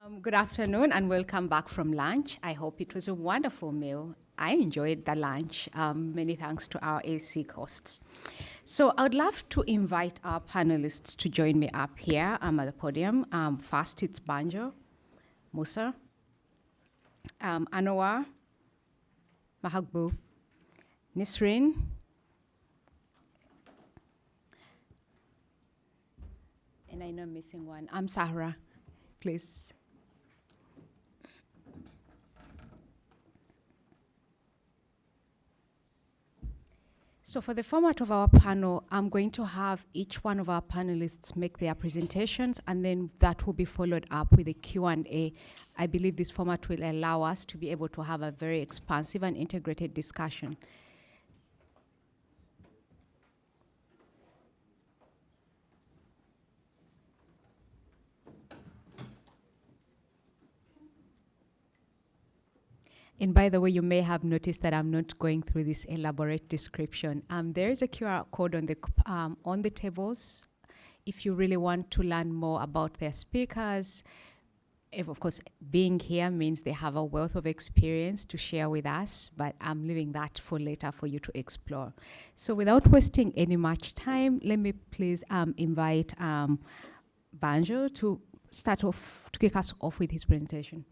Good afternoon and welcome back from lunch. I hope it was a wonderful meal. I enjoyed the lunch. Many thanks to our AC hosts. So I would love to invite our panelists to join me up here at the podium. First, it's Banjor Musa, Anawar Mahagoub, Nisrin, and I know I'm missing one. I'm Sahra, please. So for the format of our panel, I'm going to have each one of our panelists make their presentations, and then that will be followed up with a Q&A. I believe this format will allow us to be able to have a very expansive and integrated discussion. And by the way, you may have noticed that I'm not going through this elaborate description. There is a QR code on the tables. If you really want to learn more about their speakers, of course, being here means they have a wealth of experience to share with us, but I'm leaving that for later for you to explore. So without wasting any much time, let me please invite Banjor to kick us off with his presentation.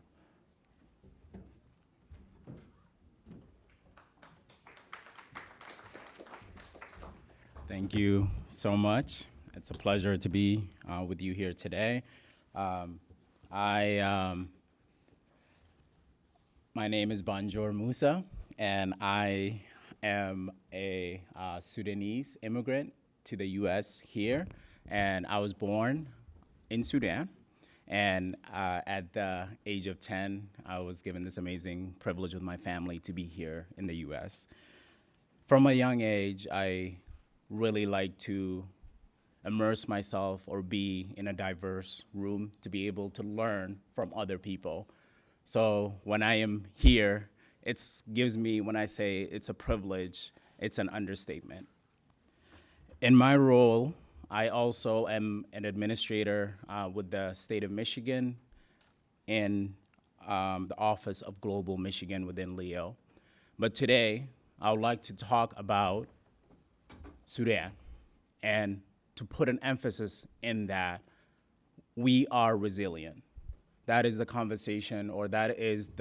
Thank you so much. It's a pleasure to be with you here today. My name is Banjor Musa, and I am a Sudanese immigrant to the US here, and I was born in Sudan. And at the age of 10, I was given this amazing privilege with my family to be here in the US. From a young age, I really like to immerse myself or be in a diverse room to be able to learn from other people. So when I am here, it gives me, when I say it's a privilege, it's an understatement. In my role, I also am an administrator with the state of Michigan in the Office of Global Michigan within LEO. But today, I would like to talk about Sudan, and to put an emphasis in that we are resilient. That is the conversation, or that is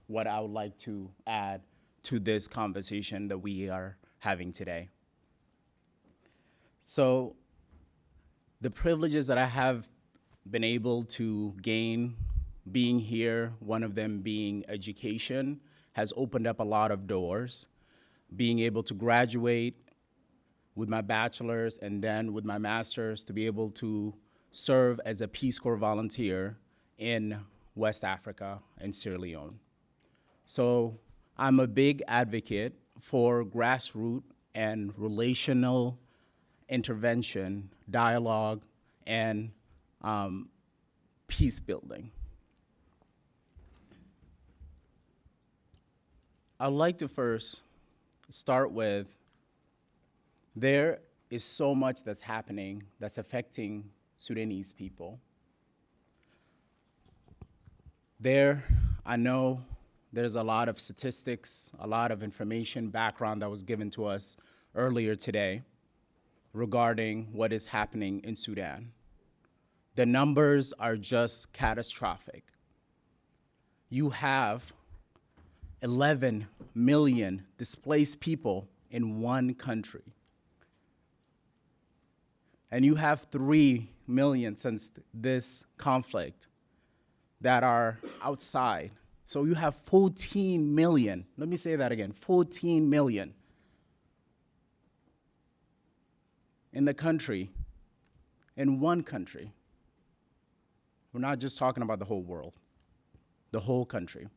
what I would like to add to this conversation that we are having today. So the privileges that I have been able to gain being here, one of them being education, has opened up a lot of doors. Being able to graduate with my bachelor's and then with my master's to be able to serve as a Peace Corps volunteer in West Africa and Sierra Leone. So I'm a big advocate for grassroots and relational intervention, dialogue, and peace building. I'd like to first start with there is so much that's happening that's affecting Sudanese people. I know there's a lot of statistics, a lot of information, background that was given to us earlier today regarding what is happening in Sudan. The numbers are just catastrophic. You have 11 million displaced people in one country. And you have 3 million since this conflict that are outside. So you have 14 million. Let me say that again, 14 million in the country, in one country. We're not just talking about the whole world, the whole country.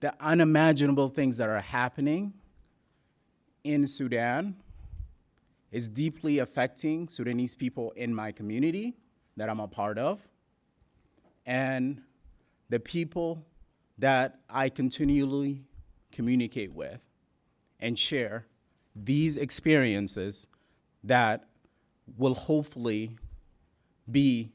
The unimaginable things that are happening in Sudan is deeply affecting Sudanese people in my community that I'm a part of, and the people that I continually communicate with and share these experiences that will hopefully be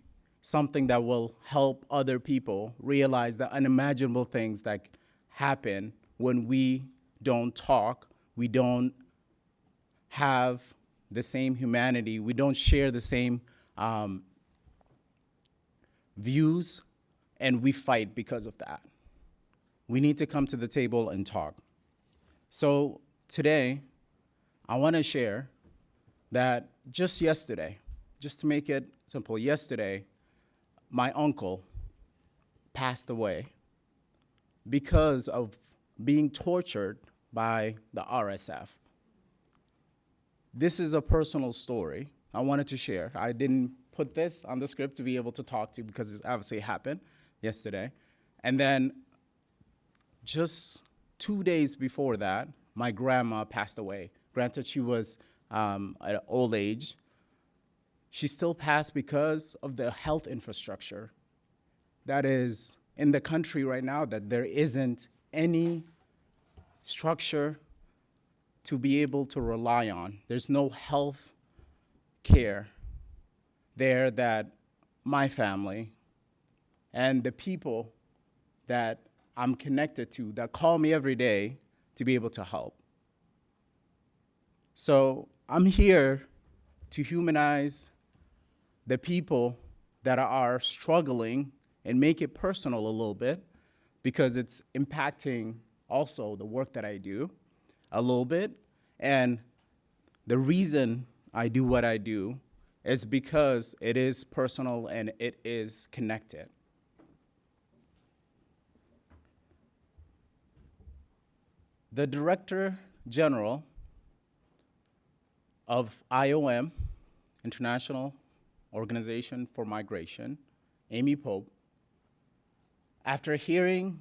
something that will help other people realize the unimaginable things that happen when we don't talk, we don't have the same humanity, we don't share the same views, and we fight because of that. We need to come to the table and talk. So today, I want to share that just yesterday, just to make it simple, yesterday, my uncle passed away because of being tortured by the RSF. This is a personal story I wanted to share. I didn't put this on the script to be able to talk to you because it obviously happened yesterday. And then just 2 days before that, my grandma passed away. Granted, she was at an old age. She still passed because of the health infrastructure that is in the country right now, that there isn't any structure to be able to rely on. There's no health care there that my family and the people that I'm connected to that call me every day to be able to help. So I'm here to humanize the people that are struggling and make it personal a little bit, because it's impacting also the work that I do a little bit. And the reason I do what I do is because it is personal and it is connected. The Director General of IOM, International Organization for Migration, Amy Pope, after hearing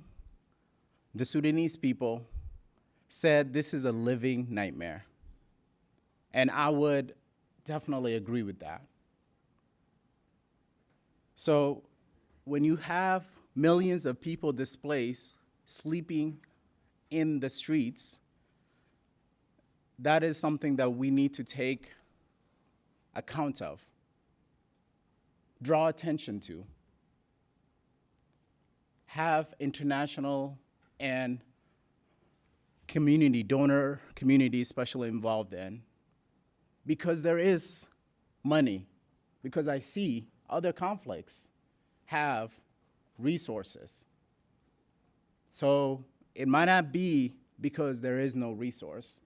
the Sudanese people, said this is a living nightmare. And I would definitely agree with that. So when you have millions of people displaced, sleeping in the streets, that is something that we need to take account of, draw attention to, have international and community, donor community especially involved in, because there is money, because I see other conflicts have resources. So it might not be because there is no resource,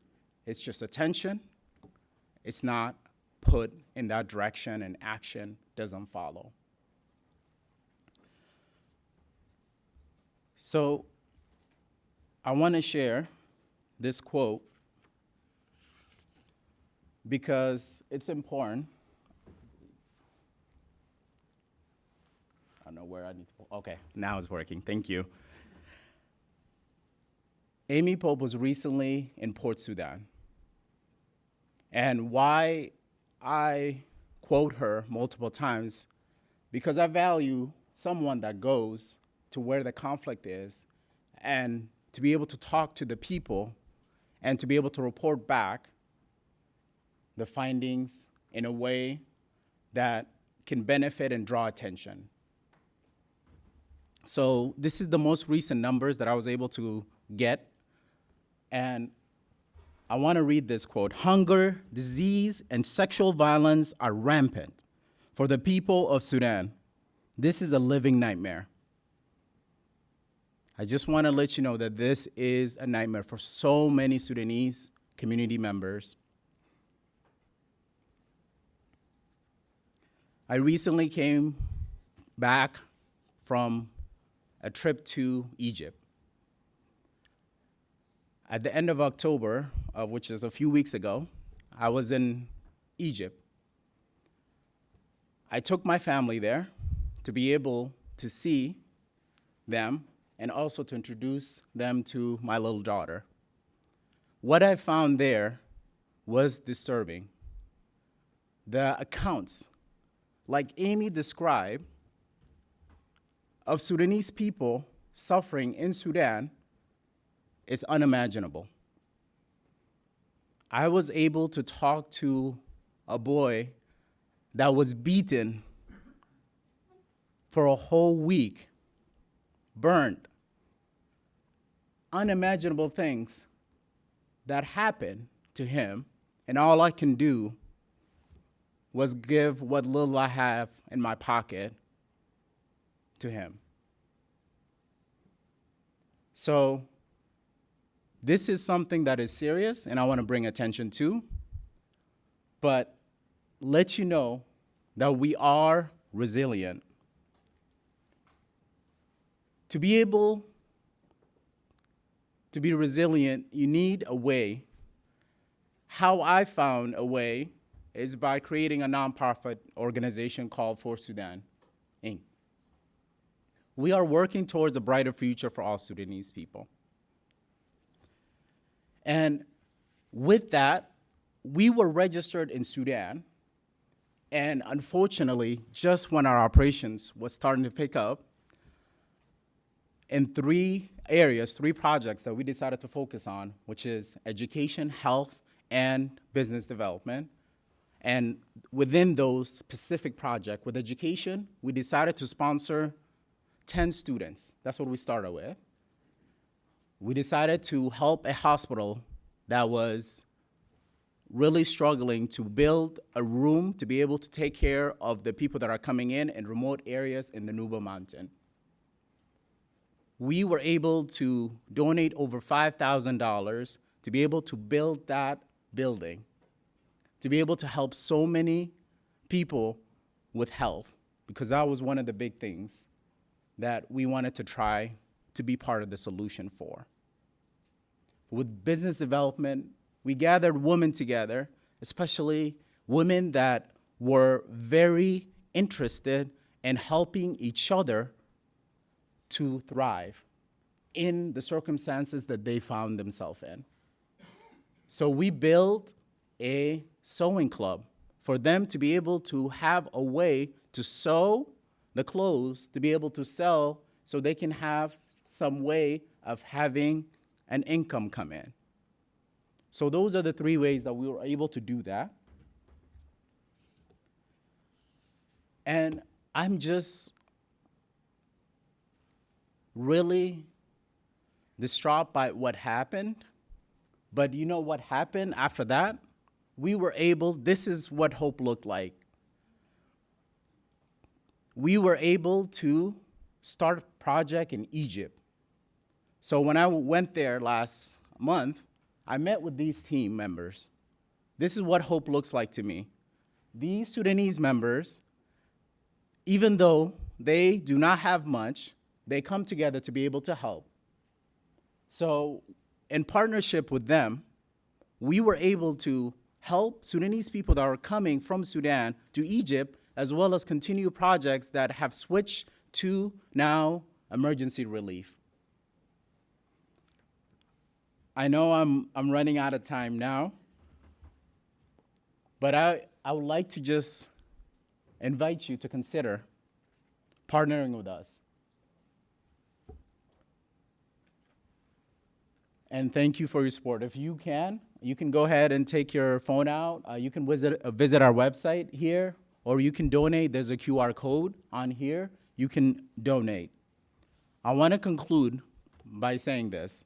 it's just attention, it's not put in that direction and action doesn't follow. So I want to share this quote because it's important. I don't know where I need to, okay, now it's working, thank you. Amy Pope was recently in Port Sudan. And why I quote her multiple times, because I value someone that goes to where the conflict is and to be able to talk to the people and to be able to report back the findings in a way that can benefit and draw attention. So this is the most recent numbers that I was able to get. And I want to read this quote. Hunger, disease, and sexual violence are rampant for the people of Sudan. This is a living nightmare. I just want to let you know that this is a nightmare for so many Sudanese community members. I recently came back from a trip to Egypt. At the end of October, which is a few weeks ago, I was in Egypt. I took my family there to be able to see them and also to introduce them to my little daughter. What I found there was disturbing. The accounts, like Amy described, of Sudanese people suffering in Sudan is unimaginable. I was able to talk to a boy that was beaten for a whole week, burned, unimaginable things that happened to him, and all I can do was give what little I have in my pocket to him. So this is something that is serious and I want to bring attention to, but let you know that we are resilient. To be able to be resilient, you need a way. How I found a way is by creating a nonprofit organization called For Sudan, Inc. We are working towards a brighter future for all Sudanese people. And with that, we were registered in Sudan, and unfortunately, just when our operations was starting to pick up, in 3 areas, 3 projects that we decided to focus on, which is education, health, and business development. And within those specific projects, with education, we decided to sponsor 10 students. That's what we started with. We decided to help a hospital that was really struggling to build a room to be able to take care of the people that are coming in remote areas in the Nuba Mountain. We were able to donate over $5,000 to be able to build that building, to be able to help so many people with health, because that was one of the big things that we wanted to try to be part of the solution for. With business development, we gathered women together, especially women that were very interested in helping each other to thrive in the circumstances that they found themselves in. So we built a sewing club for them to be able to have a way to sew the clothes, to be able to sell, so they can have some way of having an income come in. So those are the 3 ways that we were able to do that. And I'm just really distraught by what happened. But you know what happened after that? We were able, this is what hope looked like. We were able to start a project in Egypt. So when I went there last month, I met with these team members. This is what hope looks like to me. These Sudanese members, even though they do not have much, they come together to be able to help. So in partnership with them, we were able to help Sudanese people that are coming from Sudan to Egypt, as well as continue projects that have switched to now emergency relief. I know I'm running out of time now, but I would like to just invite you to consider partnering with us. And thank you for your support. If you can go ahead and take your phone out. You can visit our website here, or you can donate. There's a QR code on here. You can donate. I want to conclude by saying this.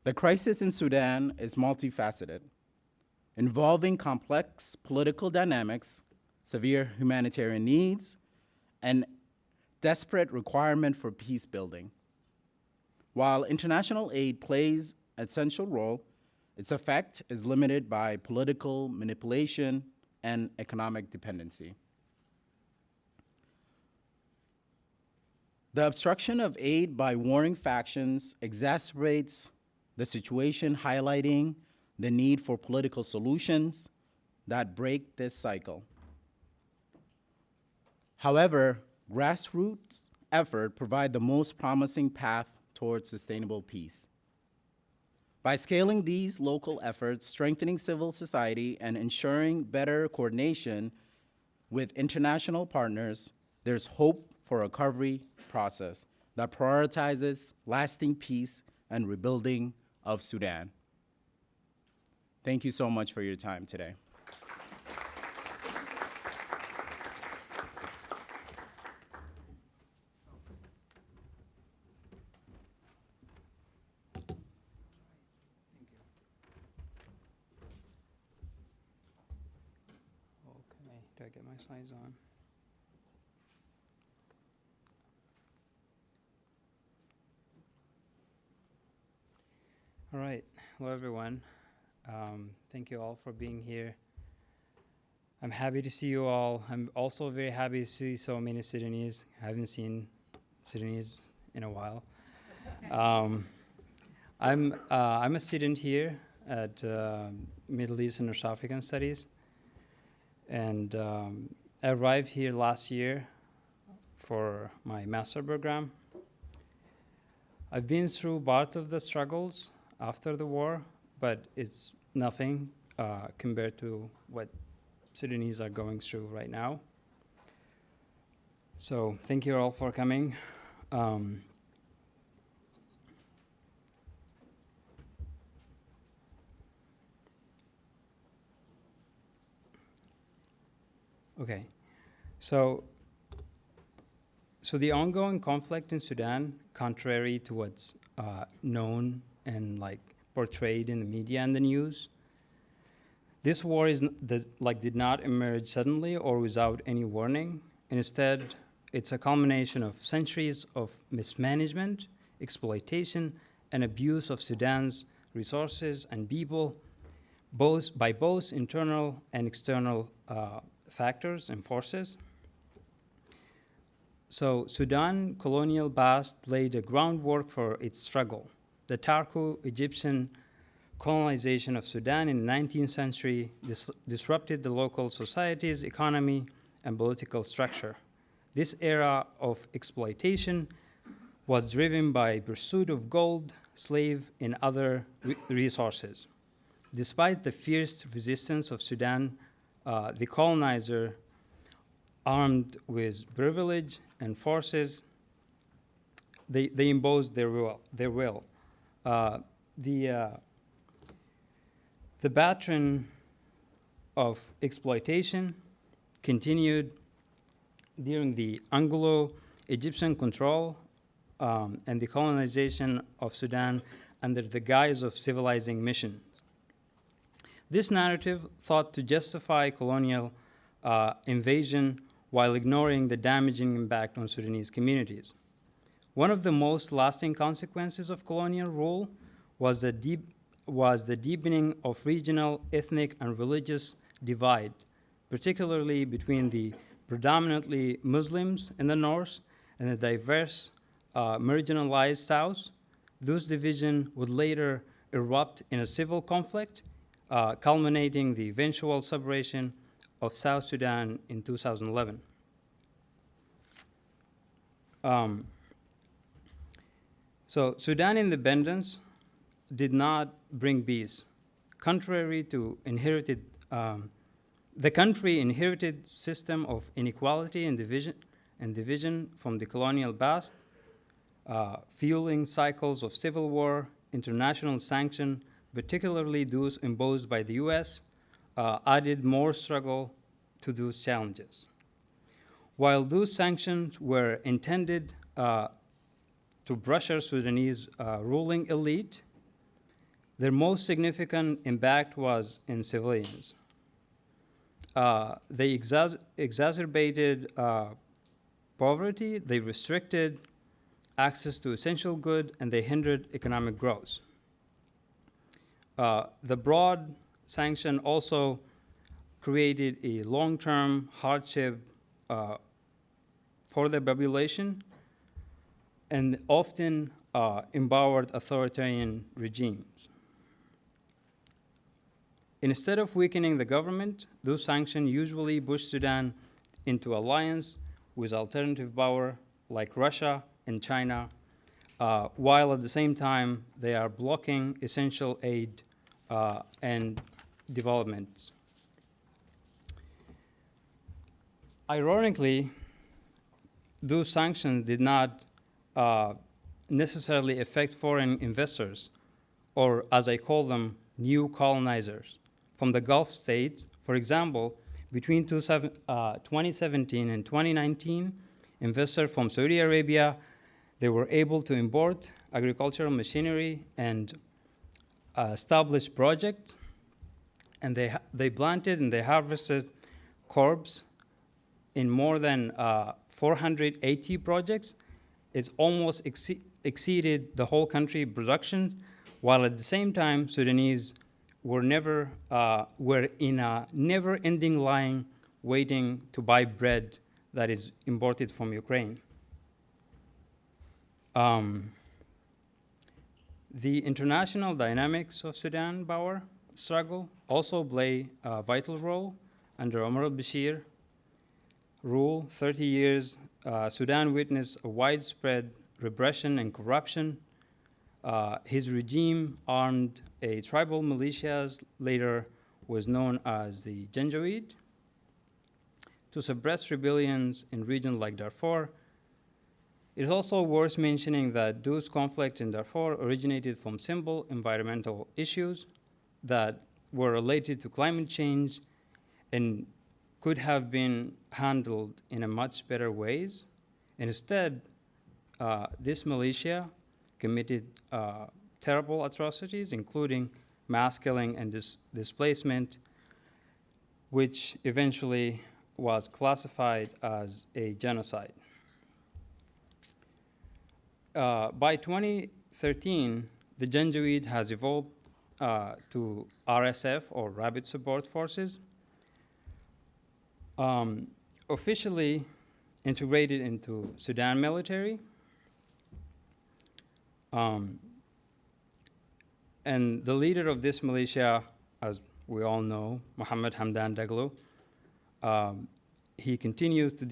The crisis in Sudan is multifaceted, involving complex political dynamics, severe humanitarian needs, and desperate requirement for peace building. While international aid plays an essential role, its effect is limited by political manipulation and economic dependency. The obstruction of aid by warring factions exacerbates the situation, highlighting the need for political solutions that break this cycle. However, grassroots efforts provide the most promising path towards sustainable peace. By scaling these local efforts, strengthening civil society, and ensuring better coordination with international partners, there's hope for a recovery process that prioritizes lasting peace and rebuilding of Sudan. Thank you so much for your time today. get my slides on. All right. Hello, everyone. Thank you all for being here. I'm happy to see you all. I'm also very happy to see so many Sudanese. I haven't seen Sudanese in a while. I'm a student here at Middle East and North African Studies, and I arrived here last year for my master program. I've been through part of the struggles after the war, but it's nothing compared to what Sudanese are going through right now. So thank you all for coming. Okay, so the ongoing conflict in Sudan, contrary to what's known and portrayed in the media and the news, this war did not emerge suddenly or without any warning. Instead, it's a culmination of centuries of mismanagement, exploitation, and abuse of Sudan's resources and people, by both internal and external factors and forces. So Sudan colonial past laid the groundwork for its struggle. The Turco-Egyptian colonization of Sudan in the 19th century disrupted the local society's economy and political structure. This era of exploitation was driven by pursuit of gold, slave, and other resources. Despite the fierce resistance of Sudan, the colonizer, armed with privilege and forces, they imposed their will. The pattern of exploitation continued during the Anglo-Egyptian control and the colonization of Sudan under the guise of civilizing missions. This narrative thought to justify colonial invasion while ignoring the damaging impact on Sudanese communities. One of the most lasting consequences of colonial rule was the deepening of regional, ethnic, and religious divide, particularly between the predominantly Muslims in the north and the diverse, marginalized south. Those divisions would later erupt in a civil conflict, culminating the eventual separation of South Sudan in 2011. So Sudan independence did not bring peace. Contrary to the country inherited system of inequality and division from the colonial past, fueling cycles of civil war, international sanction, particularly those imposed by the US, added more struggle to those challenges. While those sanctions were intended to pressure Sudanese ruling elite, their most significant impact was in civilians. They exacerbated poverty, they restricted access to essential goods, and they hindered economic growth. The broad sanction also created a long-term hardship for the population and often empowered authoritarian regimes. Instead of weakening the government, those sanctions usually push Sudan into alliance with alternative power like Russia and China, while at the same time they are blocking essential aid and development. Ironically, those sanctions did not necessarily affect foreign investors, or as I call them, new colonizers from the Gulf states. For example, between 2017 and 2019, investors from Saudi Arabia, they were able to import agricultural machinery and establish projects, and they planted and they harvested crops in more than 480 projects. It's almost exceeded the whole country production, while at the same time, Sudanese were in a never-ending line waiting to buy bread that is imported from Ukraine. The international dynamics of Sudan power struggle also play a vital role. Under Omar al-Bashir rule, 30 years, Sudan witnessed a widespread repression and corruption. His regime armed a tribal militias, later was known as the Janjaweed, to suppress rebellions in regions like Darfur. It is also worth mentioning that those conflicts in Darfur originated from simple environmental issues that were related to climate change and could have been handled in a much better ways. Instead, this militia committed terrible atrocities, including mass killing and displacement, which eventually was classified as a genocide. By 2013, the Janjaweed has evolved to RSF, or Rapid Support Forces, officially integrated into Sudan military. And the leader of this militia, as we all know, Mohammed Hamdan Daglo, he continues to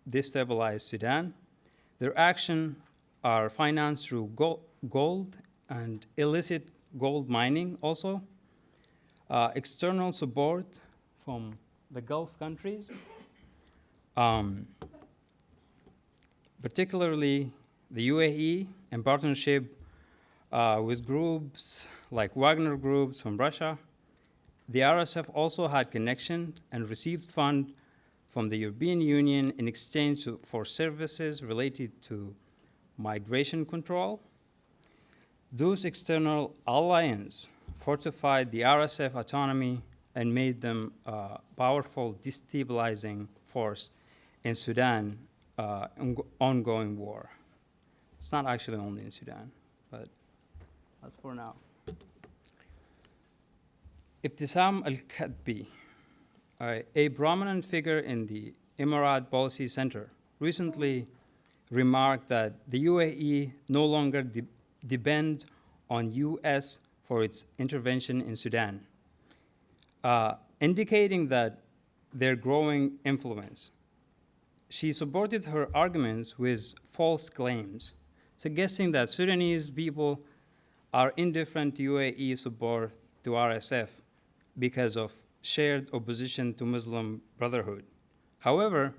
destabilize Sudan. Their actions are financed through gold and illicit gold mining also, external support from the Gulf countries, particularly the UAE, in partnership with groups like Wagner groups from Russia. The RSF also had connection and received funds from the European Union in exchange for services related to migration control. Those external alliances fortified the RSF autonomy and made them a powerful destabilizing force in Sudan ongoing war. It's not actually only in Sudan, but that's for now. Ibtisam al-Kadbi, a prominent figure in the Emirat Policy Center, recently remarked that the UAE no longer depends on US for its intervention in Sudan, indicating that their growing influence. She supported her arguments with false claims, suggesting that Sudanese people are indifferent to UAE support to RSF because of shared opposition to Muslim Brotherhood. However,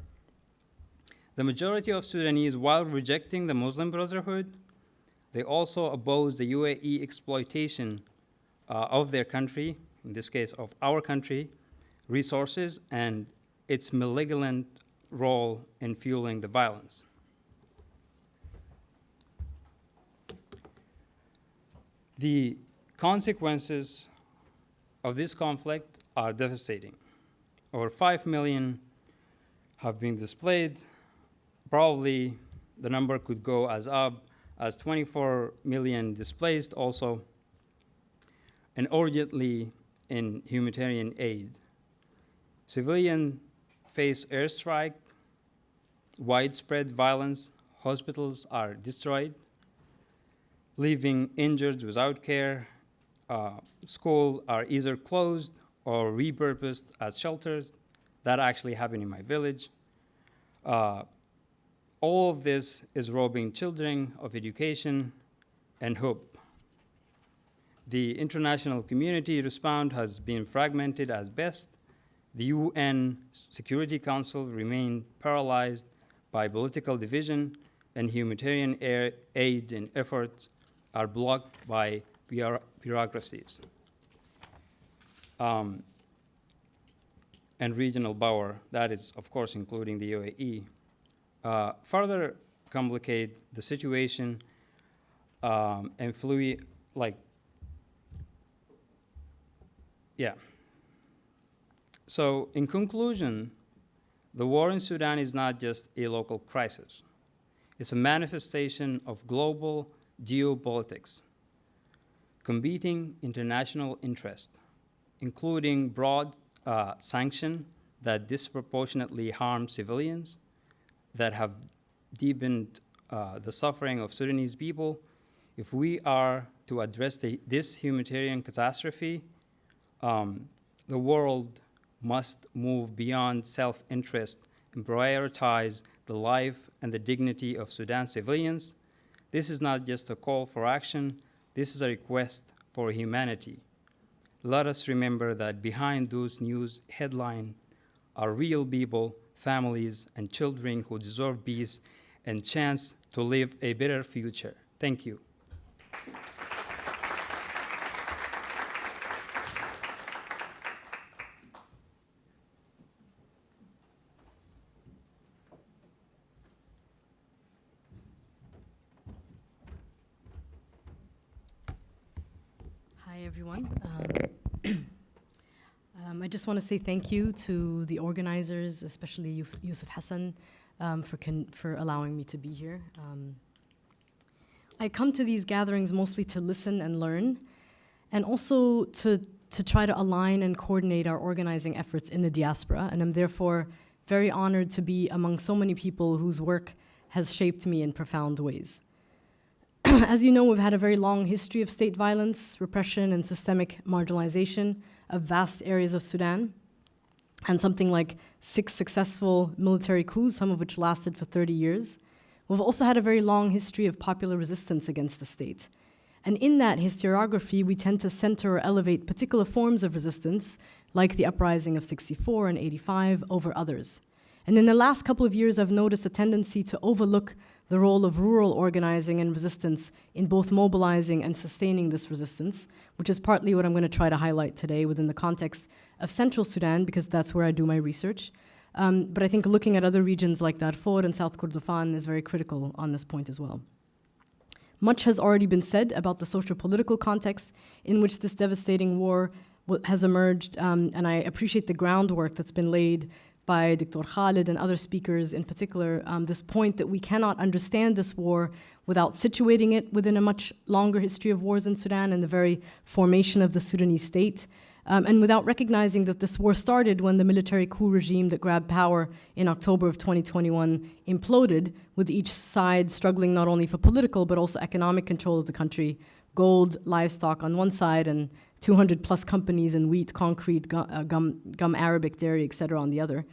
the majority of Sudanese, while rejecting the Muslim Brotherhood, they also oppose the UAE exploitation of their country, in this case of our country, resources, and its malignant role in fueling the violence. The consequences of this conflict are devastating. Over 5 million have been displaced. Probably the number could go as up as 24 million displaced also, and urgently in humanitarian aid. Civilians face airstrike, widespread violence, hospitals are destroyed, leaving injured without care. Schools are either closed or repurposed as shelters. That actually happened in my village. All of this is robbing children of education and hope. The international community response has been fragmented as best. The UN Security Council remained paralyzed by political division, and humanitarian aid and efforts are blocked by bureaucracies and regional power, that is, of course, including the UAE. Further complicate the situation and So in conclusion, The war in Sudan is not just a local crisis. It's a manifestation of global geopolitics, competing international interest, including broad sanction that disproportionately harm civilians, that have deepened the suffering of Sudanese people. If we are to address this humanitarian catastrophe, the world must move beyond self-interest and prioritize the life and the dignity of Sudan's civilians. This is not just a call for action, this is a request for humanity. Let us remember that behind those news headlines are real people, families, and children who deserve peace and chance to live a better future. Thank you. Hi, everyone. I just want to say thank you to the organizers, especially Yusuf Hassan, for allowing me to be here. I come to these gatherings mostly to listen and learn, and also to try to align and coordinate our organizing efforts in the diaspora, and I'm therefore very honored to be among so many people whose work has shaped me in profound ways. As you know, we've had a very long history of state violence, repression, and systemic marginalization of vast areas of Sudan, and something like 6 successful military coups, some of which lasted for 30 years. We've also had a very long history of popular resistance against the state. And in that historiography, we tend to center or elevate particular forms of resistance, like the uprising of 64 and 85, over others. And in the last couple of years, I've noticed a tendency to overlook the role of rural organizing and resistance in both mobilizing and sustaining this resistance, which is partly what I'm going to try to highlight today within the context of Central Sudan, because that's where I do my research. But I think looking at other regions like Darfur and South Kordofan is very critical on this point as well. Much has already been said about the socio-political context in which this devastating war has emerged, and I appreciate the groundwork that's been laid by Dr. Khalid and other speakers, in particular, this point that we cannot understand this war without situating it within a much longer history of wars in Sudan and the very formation of the Sudanese state, and without recognizing that this war started when the military coup regime that grabbed power in October of 2021 imploded, with each side struggling not only for political but also economic control of the country, gold, livestock on one side, and 200 plus companies in wheat, concrete, gum Arabic, dairy, et cetera, on the other,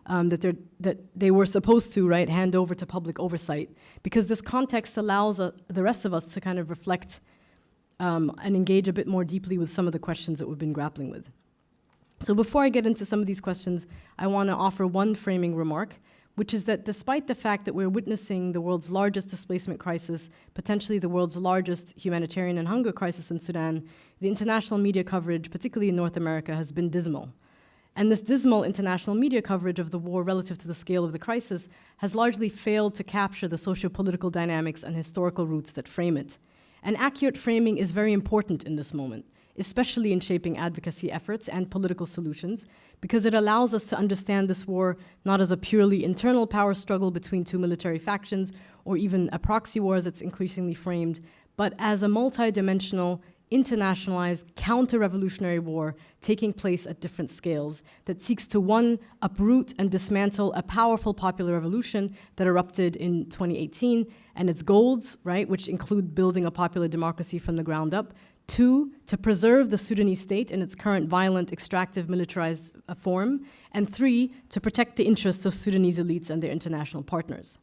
that they were supposed to, right, hand over to public oversight, because this context allows the rest of us to kind of reflect and engage a bit more deeply with some of the questions that we've been grappling with. So before I get into some of these questions, I want to offer one framing remark, which is that despite the fact that we're witnessing the world's largest displacement crisis, potentially the world's largest humanitarian and hunger crisis in Sudan, the international media coverage, particularly in North America, has been dismal. And this dismal international media coverage of the war relative to the scale of the crisis has largely failed to capture the socio-political dynamics and historical roots that frame it. And accurate framing is very important in this moment, especially in shaping advocacy efforts and political solutions, because it allows us to understand this war not as a purely internal power struggle between 2 military factions, or even a proxy war as it's increasingly framed, but as a multi-dimensional, internationalized, counter-revolutionary war taking place at different scales that seeks to, 1, uproot and dismantle a powerful popular revolution that erupted in 2018 and its goals, right, which include building a popular democracy from the ground up, 2, to preserve the Sudanese state in its current violent, extractive, militarized form, and 3, to protect the interests of Sudanese elites and their international partners.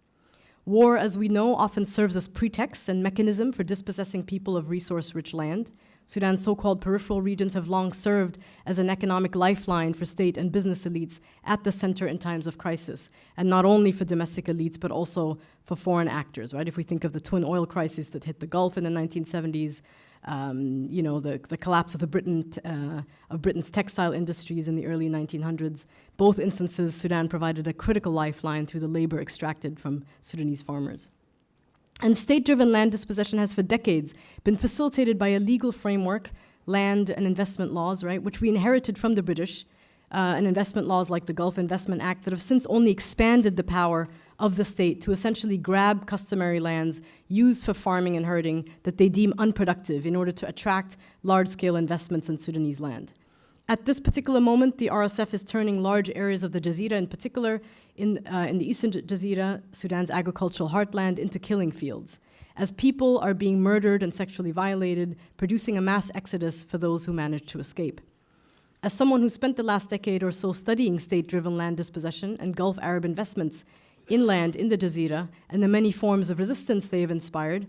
War, as we know, often serves as pretext and mechanism for dispossessing people of resource-rich land. Sudan's so-called peripheral regions have long served as an economic lifeline for state and business elites at the center in times of crisis, and not only for domestic elites, but also for foreign actors, right? If we think of the twin oil crisis that hit the Gulf in the 1970s, the collapse of Britain's textile industries in the early 1900s. Both instances, Sudan provided a critical lifeline through the labor extracted from Sudanese farmers. And state-driven land dispossession has for decades been facilitated by a legal framework, land and investment laws, right, which we inherited from the British, and investment laws like the Gulf Investment Act that have since only expanded the power of the state to essentially grab customary lands used for farming and herding that they deem unproductive in order to attract large-scale investments in Sudanese land. At this particular moment, the RSF is turning large areas of the Jazeera, in particular in the eastern Jazeera, Sudan's agricultural heartland, into killing fields, as people are being murdered and sexually violated, producing a mass exodus for those who manage to escape. As someone who spent the last decade or so studying state-driven land dispossession and Gulf Arab investments in land in the Jazeera and the many forms of resistance they have inspired,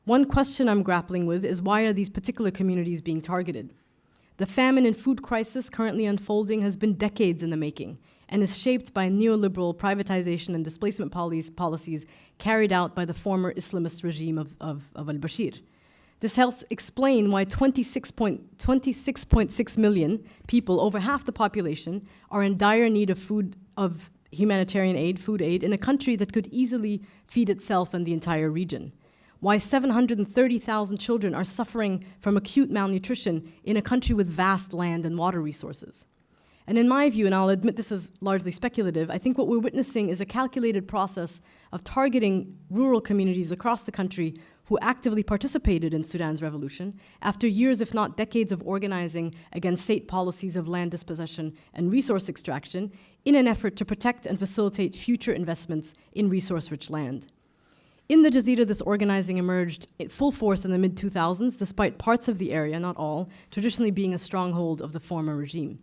one question I'm grappling with is why are these particular communities being targeted? The famine and food crisis currently unfolding has been decades in the making and is shaped by neoliberal privatization and displacement policies carried out by the former Islamist regime of al-Bashir. This helps explain why 26.6 million people, over half the population, are in dire need of humanitarian aid, food aid, in a country that could easily feed itself and the entire region. Why 730,000 children are suffering from acute malnutrition in a country with vast land and water resources. And in my view, and I'll admit this is largely speculative, I think what we're witnessing is a calculated process of targeting rural communities across the country who actively participated in Sudan's revolution after years, if not decades, of organizing against state policies of land dispossession and resource extraction in an effort to protect and facilitate future investments in resource-rich land. In the Jazeera, this organizing emerged in full force in the mid-2000s, despite parts of the area, not all, traditionally being a stronghold of the former regime.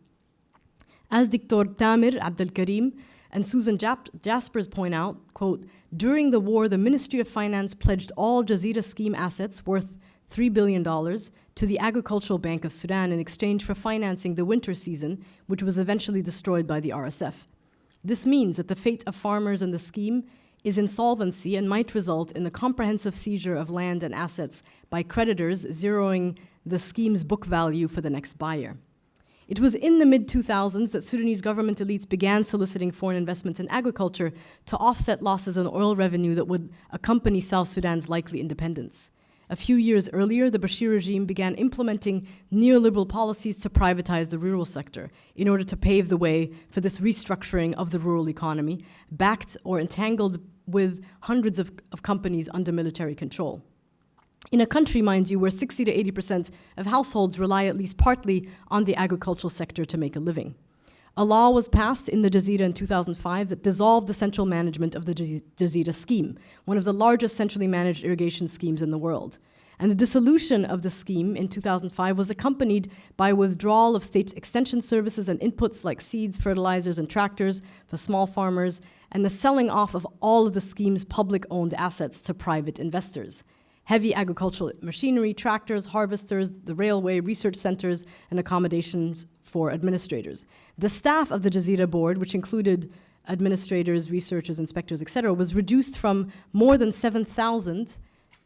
As Dr. Tamir Abdel Karim and Susan Jaspers point out, quote, during the war, the Ministry of Finance pledged all Jazeera scheme assets worth $3 billion to the Agricultural Bank of Sudan in exchange for financing the winter season, which was eventually destroyed by the RSF. This means that the fate of farmers in the scheme is insolvency and might result in the comprehensive seizure of land and assets by creditors, zeroing the scheme's book value for the next buyer. It was in the mid-2000s that Sudanese government elites began soliciting foreign investments in agriculture to offset losses in oil revenue that would accompany South Sudan's likely independence. A few years earlier, the Bashir regime began implementing neoliberal policies to privatize the rural sector in order to pave the way for this restructuring of the rural economy, backed or entangled with hundreds of companies under military control. In a country, mind you, where 60 to 80% of households rely at least partly on the agricultural sector to make a living. A law was passed in the Jazeera in 2005 that dissolved the central management of the Jazeera scheme, one of the largest centrally managed irrigation schemes in the world. And the dissolution of the scheme in 2005 was accompanied by withdrawal of state extension services and inputs like seeds, fertilizers, and tractors for small farmers, and the selling off of all of the scheme's public-owned assets to private investors. Heavy agricultural machinery, tractors, harvesters, the railway, research centers, and accommodations for administrators. The staff of the Jazeera board, which included administrators, researchers, inspectors, etc., was reduced from more than 7,000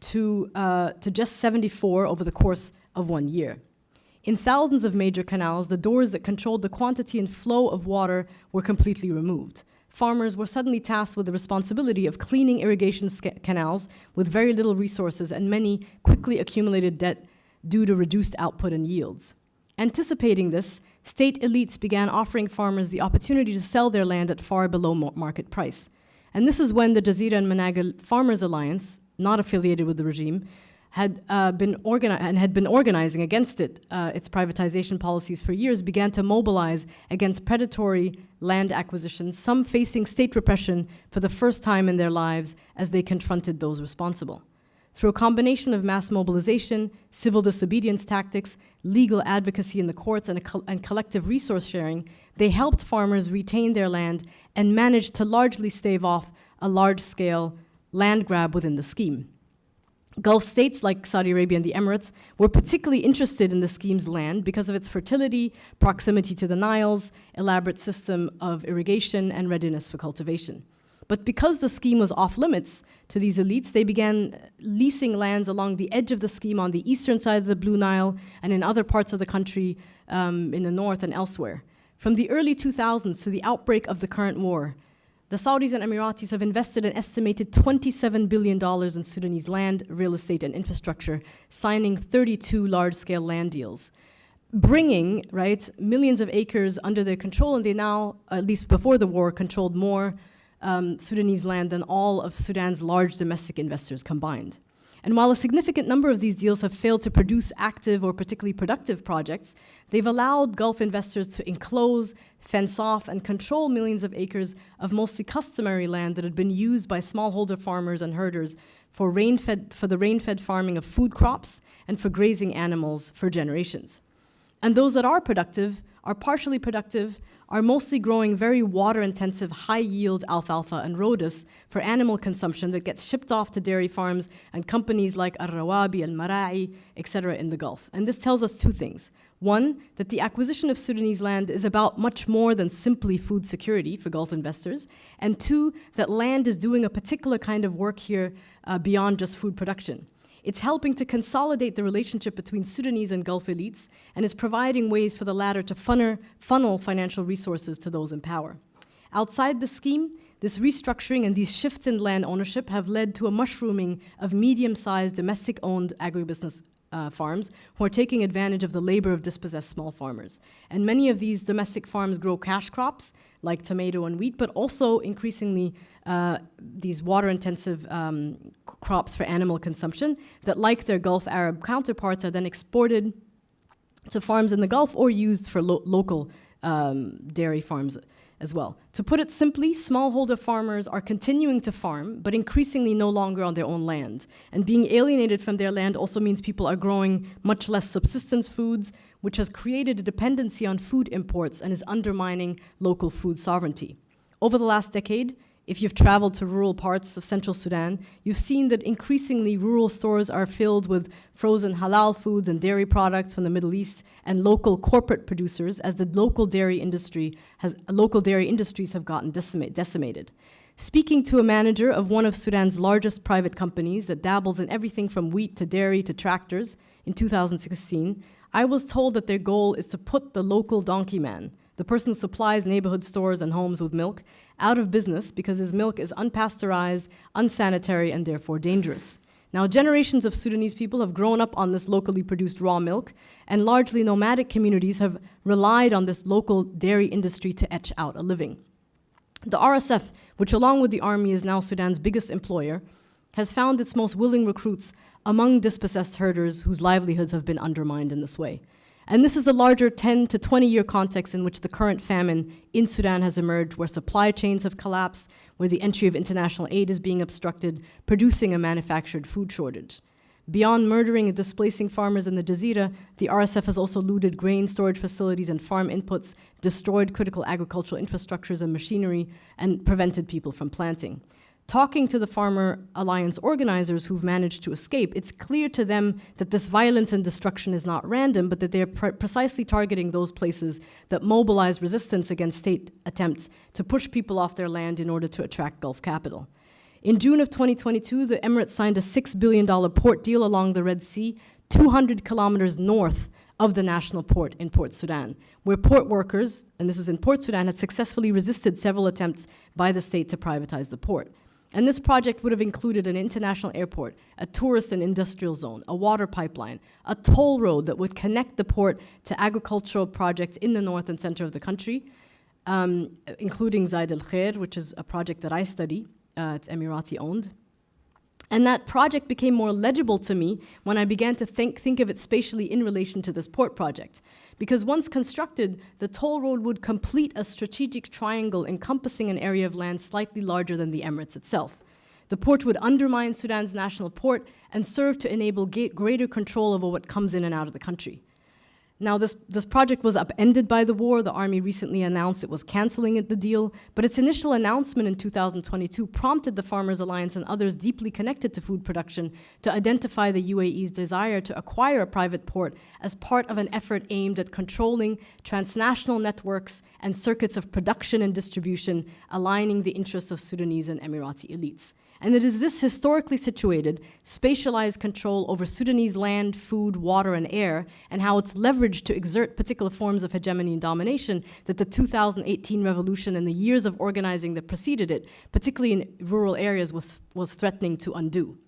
to just 74 over the course of 1 year. In thousands of major canals, the doors that controlled the quantity and flow of water were completely removed. Farmers were suddenly tasked with the responsibility of cleaning irrigation canals with very little resources and many quickly accumulated debt due to reduced output and yields. Anticipating this, state elites began offering farmers the opportunity to sell their land at far below market price. And this is when the Jazeera and Managa Farmers Alliance, not affiliated with the regime, had been organizing against it, its privatization policies for years, began to mobilize against predatory land acquisitions, some facing state repression for the first time in their lives as they confronted those responsible. Through a combination of mass mobilization, civil disobedience tactics, legal advocacy in the courts, and collective resource sharing, they helped farmers retain their land and managed to largely stave off a large-scale land grab within the scheme. Gulf states like Saudi Arabia and the Emirates were particularly interested in the scheme's land because of its fertility, proximity to the Niles, elaborate system of irrigation, and readiness for cultivation. But because the scheme was off limits to these elites, they began leasing lands along the edge of the scheme on the eastern side of the Blue Nile and in other parts of the country in the north and elsewhere. From the early 2000s to the outbreak of the current war, the Saudis and Emiratis have invested an estimated $27 billion in Sudanese land, real estate, and infrastructure, signing 32 large-scale land deals. bringing, right, millions of acres under their control, and they now, at least before the war, controlled more Sudanese land than all of Sudan's large domestic investors combined. And while a significant number of these deals have failed to produce active or particularly productive projects, they've allowed Gulf investors to enclose, fence off, and control millions of acres of mostly customary land that had been used by smallholder farmers and herders for the rain-fed farming of food crops and for grazing animals for generations. And those that are productive, are partially productive, are mostly growing very water-intensive, high-yield alfalfa and rhodus for animal consumption that gets shipped off to dairy farms and companies like Al-Rawabi, Al-Mara'i, etc. in the Gulf. And this tells us two things. One, that the acquisition of Sudanese land is about much more than simply food security for Gulf investors. And two, that land is doing a particular kind of work here beyond just food production. It's helping to consolidate the relationship between Sudanese and Gulf elites and is providing ways for the latter to funnel financial resources to those in power. Outside the scheme, this restructuring and these shifts in land ownership have led to a mushrooming of medium-sized domestic-owned agribusiness farms who are taking advantage of the labor of dispossessed small farmers. And many of these domestic farms grow cash crops like tomato and wheat, but also increasingly these water-intensive crops for animal consumption that, like their Gulf Arab counterparts, are then exported to farms in the Gulf or used for local dairy farms as well. To put it simply, smallholder farmers are continuing to farm, but increasingly no longer on their own land. And being alienated from their land also means people are growing much less subsistence foods, which has created a dependency on food imports and is undermining local food sovereignty. Over the last decade, if you've traveled to rural parts of central Sudan, you've seen that increasingly rural stores are filled with frozen halal foods and dairy products from the Middle East and local corporate producers, as the local dairy industries have gotten decimated. Speaking to a manager of one of Sudan's largest private companies that dabbles in everything from wheat to dairy to tractors in 2016, I was told that their goal is to put the local donkey man, the person who supplies neighborhood stores and homes with milk, out of business because his milk is unpasteurized, unsanitary, and therefore dangerous. Now, generations of Sudanese people have grown up on this locally produced raw milk, and largely nomadic communities have relied on this local dairy industry to etch out a living. The RSF, which along with the army is now Sudan's biggest employer, has found its most willing recruits among dispossessed herders whose livelihoods have been undermined in this way. And this is a larger 10 to 20-year context in which the current famine in Sudan has emerged, where supply chains have collapsed, where the entry of international aid is being obstructed, producing a manufactured food shortage. Beyond murdering and displacing farmers in the Jazeera, the RSF has also looted grain storage facilities and farm inputs, destroyed critical agricultural infrastructures and machinery, and prevented people from planting. Talking to the Farmer Alliance organizers who've managed to escape, it's clear to them that this violence and destruction is not random, but that they're precisely targeting those places that mobilize resistance against state attempts to push people off their land in order to attract Gulf capital. In June of 2022, the Emirates signed a $6 billion port deal along the Red Sea, 200 kilometers north of the national port in Port Sudan, where port workers, and this is in Port Sudan, had successfully resisted several attempts by the state to privatize the port. And this project would have included an international airport, a tourist and industrial zone, a water pipeline, a toll road that would connect the port to agricultural projects in the north and center of the country, including Zaid al-Khair, which is a project that I study. It's Emirati-owned. And that project became more legible to me when I began to think of it spatially in relation to this port project. Because once constructed, the toll road would complete a strategic triangle encompassing an area of land slightly larger than the Emirates itself. The port would undermine Sudan's national port and serve to enable greater control over what comes in and out of the country. Now, this project was upended by the war. The army recently announced it was canceling the deal, but its initial announcement in 2022 prompted the Farmers Alliance and others deeply connected to food production to identify the UAE's desire to acquire a private port as part of an effort aimed at controlling transnational networks and circuits of production and distribution, aligning the interests of Sudanese and Emirati elites. And it is this historically situated, spatialized control over Sudanese land, food, water, and air, and how it's leveraged to exert particular forms of hegemony and domination that the 2018 revolution and the years of organizing that preceded it, particularly in rural areas, was threatening to undo.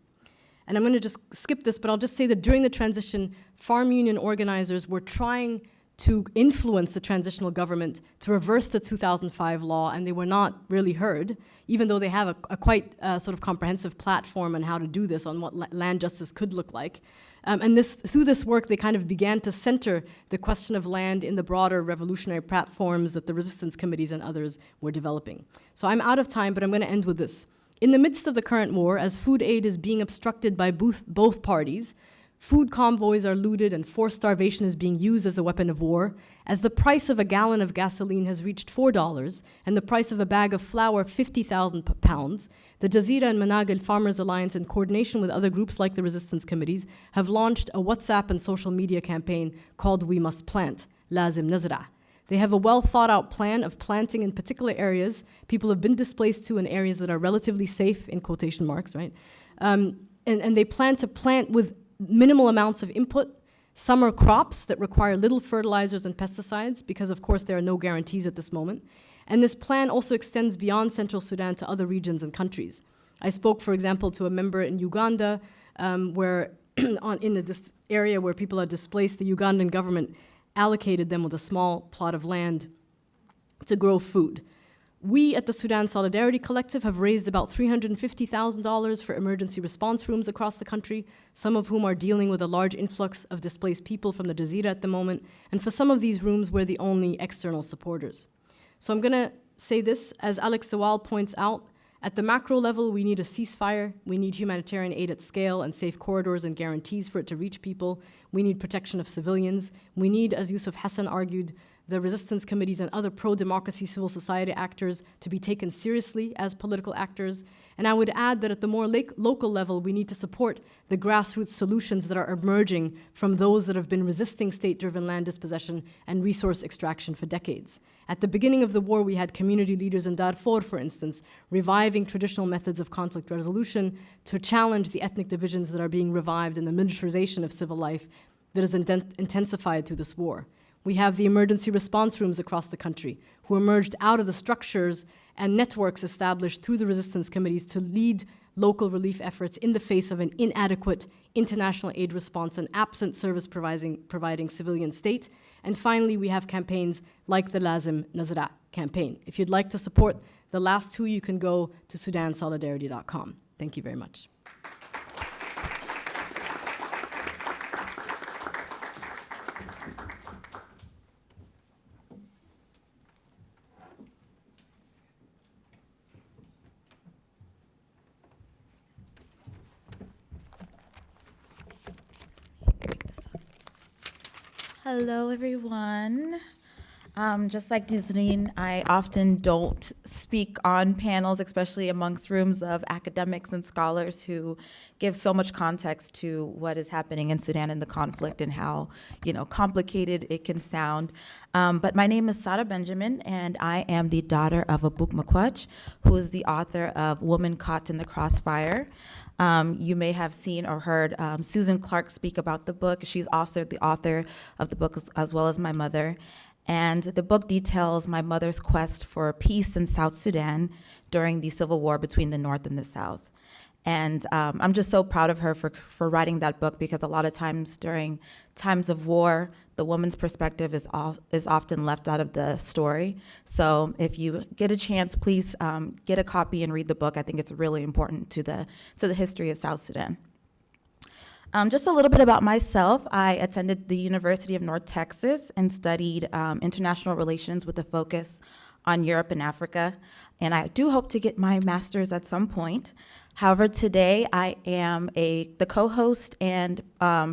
And I'm going to just skip this, but I'll just say that during the transition, farm union organizers were trying to influence the transitional government to reverse the 2005 law, and they were not really heard, even though they have a quite sort of comprehensive platform on how to do this, on what land justice could look like. And through this work, they kind of began to center the question of land in the broader revolutionary platforms that the resistance committees and others were developing. So I'm out of time, but I'm going to end with this. In the midst of the current war, as food aid is being obstructed by both parties, food convoys are looted and forced starvation is being used as a weapon of war, as the price of a gallon of gasoline has reached $4 and the price of a bag of flour 50,000 pounds, the Jazeera and Managil Farmers Alliance, in coordination with other groups like the resistance committees, have launched a WhatsApp and social media campaign called We Must Plant, Lazim Nazra. They have a well-thought-out plan of planting in particular areas people have been displaced to, in areas that are relatively safe, in quotation marks, right? And they plan to plant with minimal amounts of input, summer crops that require little fertilizers and pesticides, because of course there are no guarantees at this moment. And this plan also extends beyond Central Sudan to other regions and countries. I spoke, for example, to a member in Uganda, where in this area where people are displaced, the Ugandan government allocated them with a small plot of land to grow food. We at the Sudan Solidarity Collective have raised about $350,000 for emergency response rooms across the country, some of whom are dealing with a large influx of displaced people from the Jazeera at the moment, and for some of these rooms, we're the only external supporters. So I'm going to say this, as Alex Zawal points out, at the macro level, we need a ceasefire, we need humanitarian aid at scale and safe corridors and guarantees for it to reach people, we need protection of civilians, we need, as Yusuf Hassan argued, the resistance committees and other pro-democracy civil society actors to be taken seriously as political actors. And I would add that at the more local level, we need to support the grassroots solutions that are emerging from those that have been resisting state-driven land dispossession and resource extraction for decades. At the beginning of the war, we had community leaders in Darfur, for instance, reviving traditional methods of conflict resolution to challenge the ethnic divisions that are being revived and the militarization of civil life that has intensified through this war. We have the emergency response rooms across the country who emerged out of the structures and networks established through the resistance committees to lead local relief efforts in the face of an inadequate international aid response and absent service providing civilian state. And finally, we have campaigns like the Lazim Nazra campaign. If you'd like to support the last two, you can go to sudansolidarity.com. Thank you very much. Hello, everyone. Just like Nisrin, I often don't speak on panels, especially amongst rooms of academics and scholars who give so much context to what is happening in Sudan and the conflict and how, complicated it can sound. But my name is Sahra Benjamin, and I am the daughter of Abuk Makwaj, who is the author of Woman Caught in the Crossfire. You may have seen or heard Susan Clark speak about the book. She's also the author of the book, as well as my mother. And the book details my mother's quest for peace in South Sudan during the civil war between the North and the South. And I'm just so proud of her for writing that book, because a lot of times during times of war, the woman's perspective is often left out of the story. So if you get a chance, please get a copy and read the book. I think it's really important to the history of South Sudan. Just a little bit about myself. I attended the University of North Texas and studied international relations with a focus on Europe and Africa. And I do hope to get my master's at some point. However, today I am the co-host and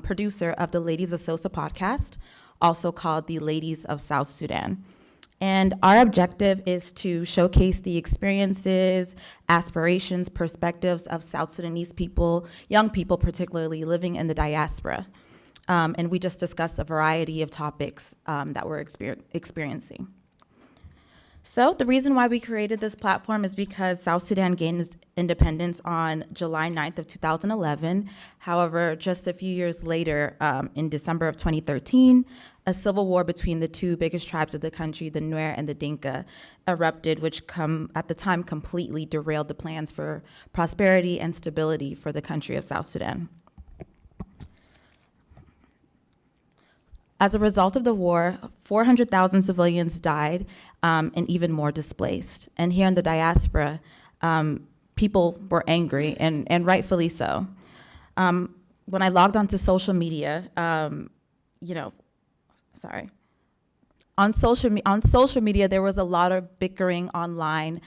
producer of the Ladies of SOSA podcast, also called the Ladies of South Sudan. And our objective is to showcase the experiences, aspirations, perspectives of South Sudanese people, young people particularly, living in the diaspora. And we just discussed a variety of topics that we're experiencing. So the reason why we created this platform is because South Sudan gained its independence on July 9th of 2011. However, just a few years later, in December of 2013, a civil war between the two biggest tribes of the country, the Nuer and the Dinka, erupted, which at the time completely derailed the plans for prosperity and stability for the country of South Sudan. As a result of the war, 400,000 civilians died and even more displaced. And here in the diaspora, people were angry, and rightfully so. When I logged onto social media, on social media, there was a lot of bickering online,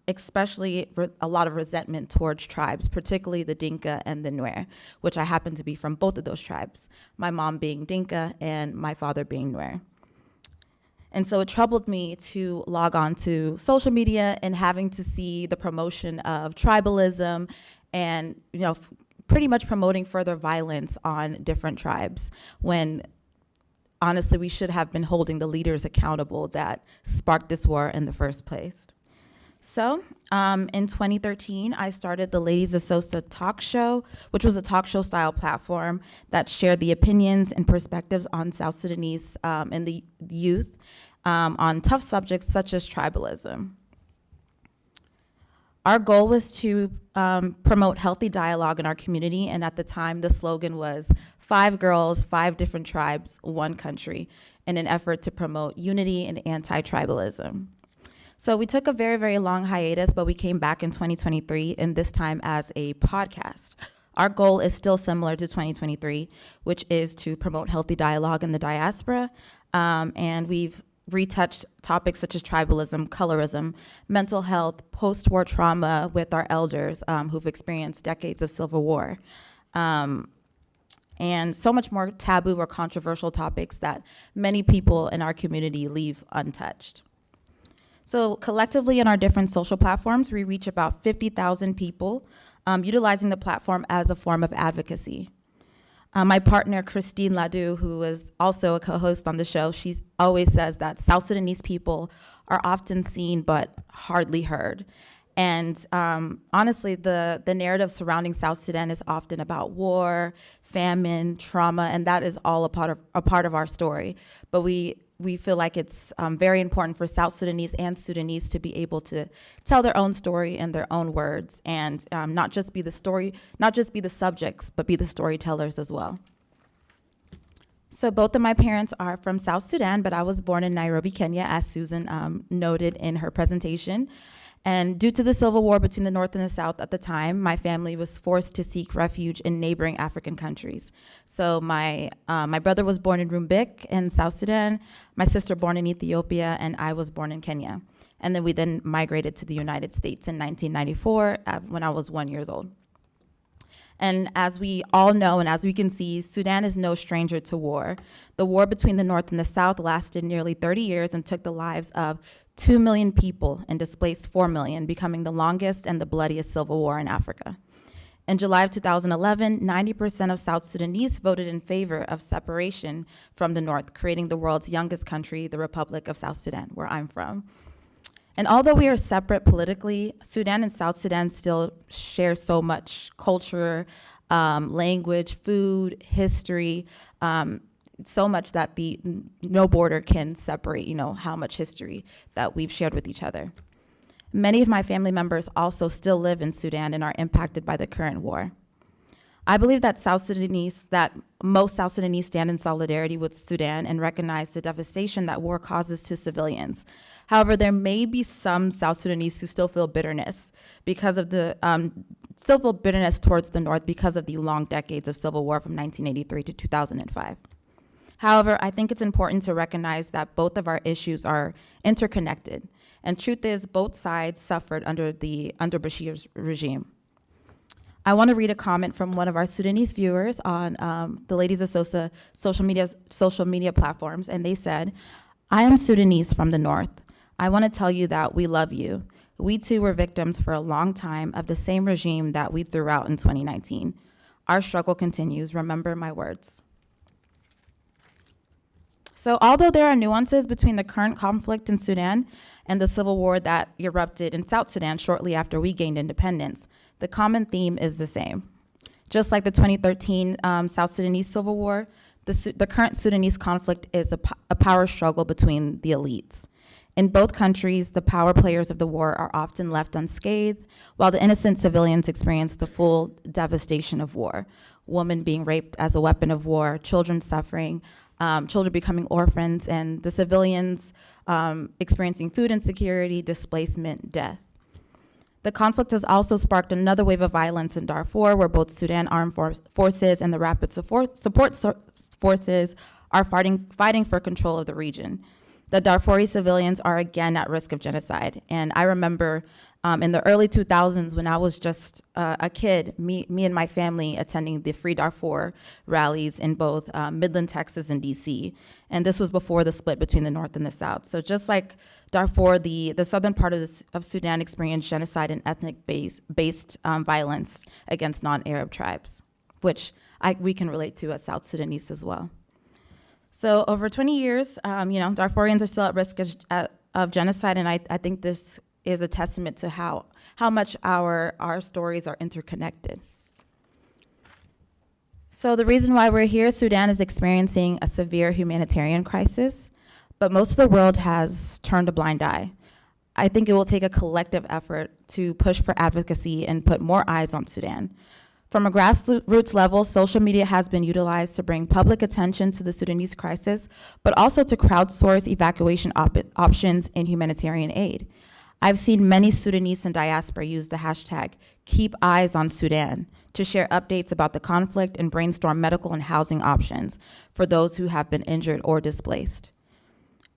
especially a lot of resentment towards tribes, particularly the Dinka and the Nuer, which I happen to be from both of those tribes, my mom being Dinka and my father being Nuer. And so it troubled me to log on to social media and having to see the promotion of tribalism and, pretty much promoting further violence on different tribes when honestly we should have been holding the leaders accountable that sparked this war in the first place. So in 2013, I started the Ladies of SOSA talk show, which was a talk show style platform that shared the opinions and perspectives on South Sudanese and the youth on tough subjects such as tribalism. Our goal was to promote healthy dialogue in our community, and at the time the slogan was 5 girls, 5 different tribes, 1 country, in an effort to promote unity and anti-tribalism. So we took a very, very long hiatus, but we came back in 2023, and this time as a podcast. Our goal is still similar to 2023, which is to promote healthy dialogue in the diaspora, and we've retouched topics such as tribalism, colorism, mental health, post-war trauma with our elders who've experienced decades of civil war, and so much more taboo or controversial topics that many people in our community leave untouched. So collectively in our different social platforms, we reach about 50,000 people, utilizing the platform as a form of advocacy. My partner, Christine Ladu, who is also a co-host on the show, she always says that South Sudanese people are often seen but hardly heard. And honestly, the narrative surrounding South Sudan is often about war, famine, trauma, and that is all a part of our story. But we feel like it's very important for South Sudanese and Sudanese to be able to tell their own story in their own words, and not just be the subjects, but be the storytellers as well. So both of my parents are from South Sudan, but I was born in Nairobi, Kenya, as Susan noted in her presentation. And due to the civil war between the North and the South at the time, my family was forced to seek refuge in neighboring African countries. So my brother was born in Rumbek in South Sudan, my sister born in Ethiopia, and I was born in Kenya. And then we migrated to the United States in 1994 when I was 1 year old. And as we all know, and as we can see, Sudan is no stranger to war. The war between the North and the South lasted nearly 30 years and took the lives of 2 million people and displaced 4 million, becoming the longest and the bloodiest civil war in Africa. In July of 2011, 90% of South Sudanese voted in favor of separation from the North, creating the world's youngest country, the Republic of South Sudan, where I'm from. And although we are separate politically, Sudan and South Sudan still share so much culture, language, food, history, so much that no border can separate, how much history that we've shared with each other. Many of my family members also still live in Sudan and are impacted by the current war. I believe that most South Sudanese stand in solidarity with Sudan and recognize the devastation that war causes to civilians. However, there may be some South Sudanese who still feel bitterness because of bitterness towards the North because of the long decades of civil war from 1983 to 2005. However, I think it's important to recognize that both of our issues are interconnected. And truth is, both sides suffered under Bashir's regime. I want to read a comment from one of our Sudanese viewers on the Ladies of SOSA social media platforms, and they said, "I am Sudanese from the North. I want to tell you that we love you. We too were victims for a long time of the same regime that we threw out in 2019. Our struggle continues. Remember my words." So although there are nuances between the current conflict in Sudan and the civil war that erupted in South Sudan shortly after we gained independence, the common theme is the same. Just like the 2013 South Sudanese civil war, the current Sudanese conflict is a power struggle between the elites. In both countries, the power players of the war are often left unscathed, while the innocent civilians experience the full devastation of war. Women being raped as a weapon of war, children suffering, children becoming orphans, and the civilians experiencing food insecurity, displacement, death. The conflict has also sparked another wave of violence in Darfur, where both Sudan Armed Forces and the Rapid Support Forces are fighting for control of the region. The Darfuri civilians are again at risk of genocide. And I remember in the early 2000s when I was just a kid, me and my family attending the Free Darfur rallies in both Midland, Texas and DC. And this was before the split between the North and the South. So just like Darfur, the southern part of Sudan experienced genocide and ethnic-based violence against non-Arab tribes, which we can relate to as South Sudanese as well. So over 20 years, Darfurians are still at risk of genocide, and I think this is a testament to how much our stories are interconnected. So the reason why we're here, Sudan is experiencing a severe humanitarian crisis, but most of the world has turned a blind eye. I think it will take a collective effort to push for advocacy and put more eyes on Sudan. From a grassroots level, social media has been utilized to bring public attention to the Sudanese crisis, but also to crowdsource evacuation options in humanitarian aid. I've seen many Sudanese in diaspora use the hashtag #KeepEyesOnSudan to share updates about the conflict and brainstorm medical and housing options for those who have been injured or displaced.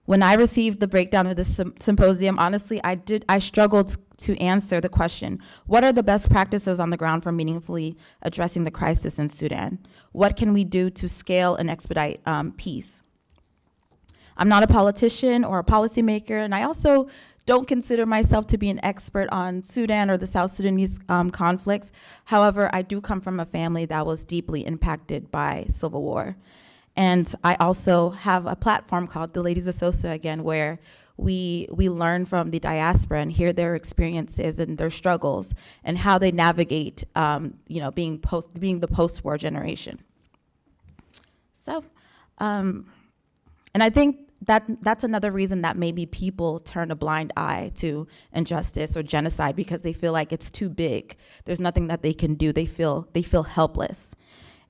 When I received the breakdown of the symposium, honestly, I struggled to answer the question, what are the best practices on the ground for meaningfully addressing the crisis in Sudan? What can we do to scale and expedite peace? I'm not a politician or a policymaker, and I also don't consider myself to be an expert on Sudan or the South Sudanese conflicts. However, I do come from a family that was deeply impacted by civil war. And I also have a platform called the Ladies of Sosa again, where we learn from the diaspora and hear their experiences and their struggles and how they navigate, being the post-war generation. So, and I think that's another reason that maybe people turn a blind eye to injustice or genocide, because they feel like it's too big. There's nothing that they can do. They feel helpless.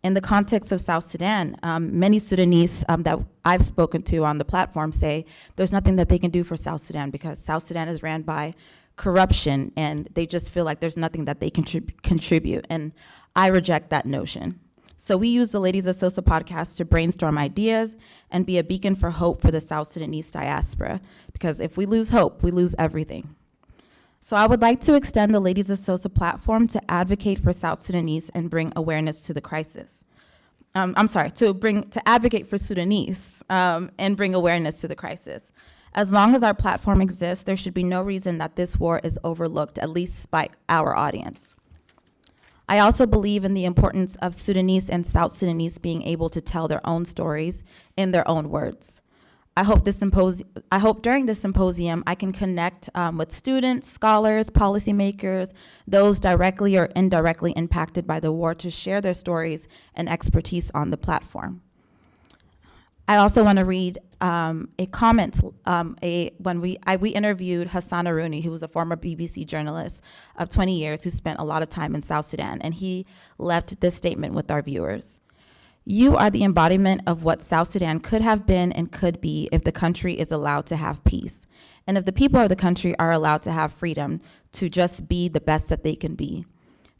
In the context of South Sudan, many Sudanese that I've spoken to on the platform say there's nothing that they can do for South Sudan because South Sudan is ran by corruption and they just feel like there's nothing that they can contribute. And I reject that notion. So we use the Ladies of Sosa podcast to brainstorm ideas and be a beacon for hope for the South Sudanese diaspora, because if we lose hope, we lose everything. So I would like to extend the Ladies of Sosa platform to advocate for South Sudanese and bring awareness to the crisis. To advocate for Sudanese and bring awareness to the crisis. As long as our platform exists, there should be no reason that this war is overlooked, at least by our audience. I also believe in the importance of Sudanese and South Sudanese being able to tell their own stories in their own words. I hope during this symposium I can connect with students, scholars, policymakers, those directly or indirectly impacted by the war to share their stories and expertise on the platform. I also want to read a comment when we interviewed Hassan Aruni, who was a former BBC journalist of 20 years who spent a lot of time in South Sudan, and he left this statement with our viewers. You are the embodiment of what South Sudan could have been and could be if the country is allowed to have peace, and if the people of the country are allowed to have freedom to just be the best that they can be.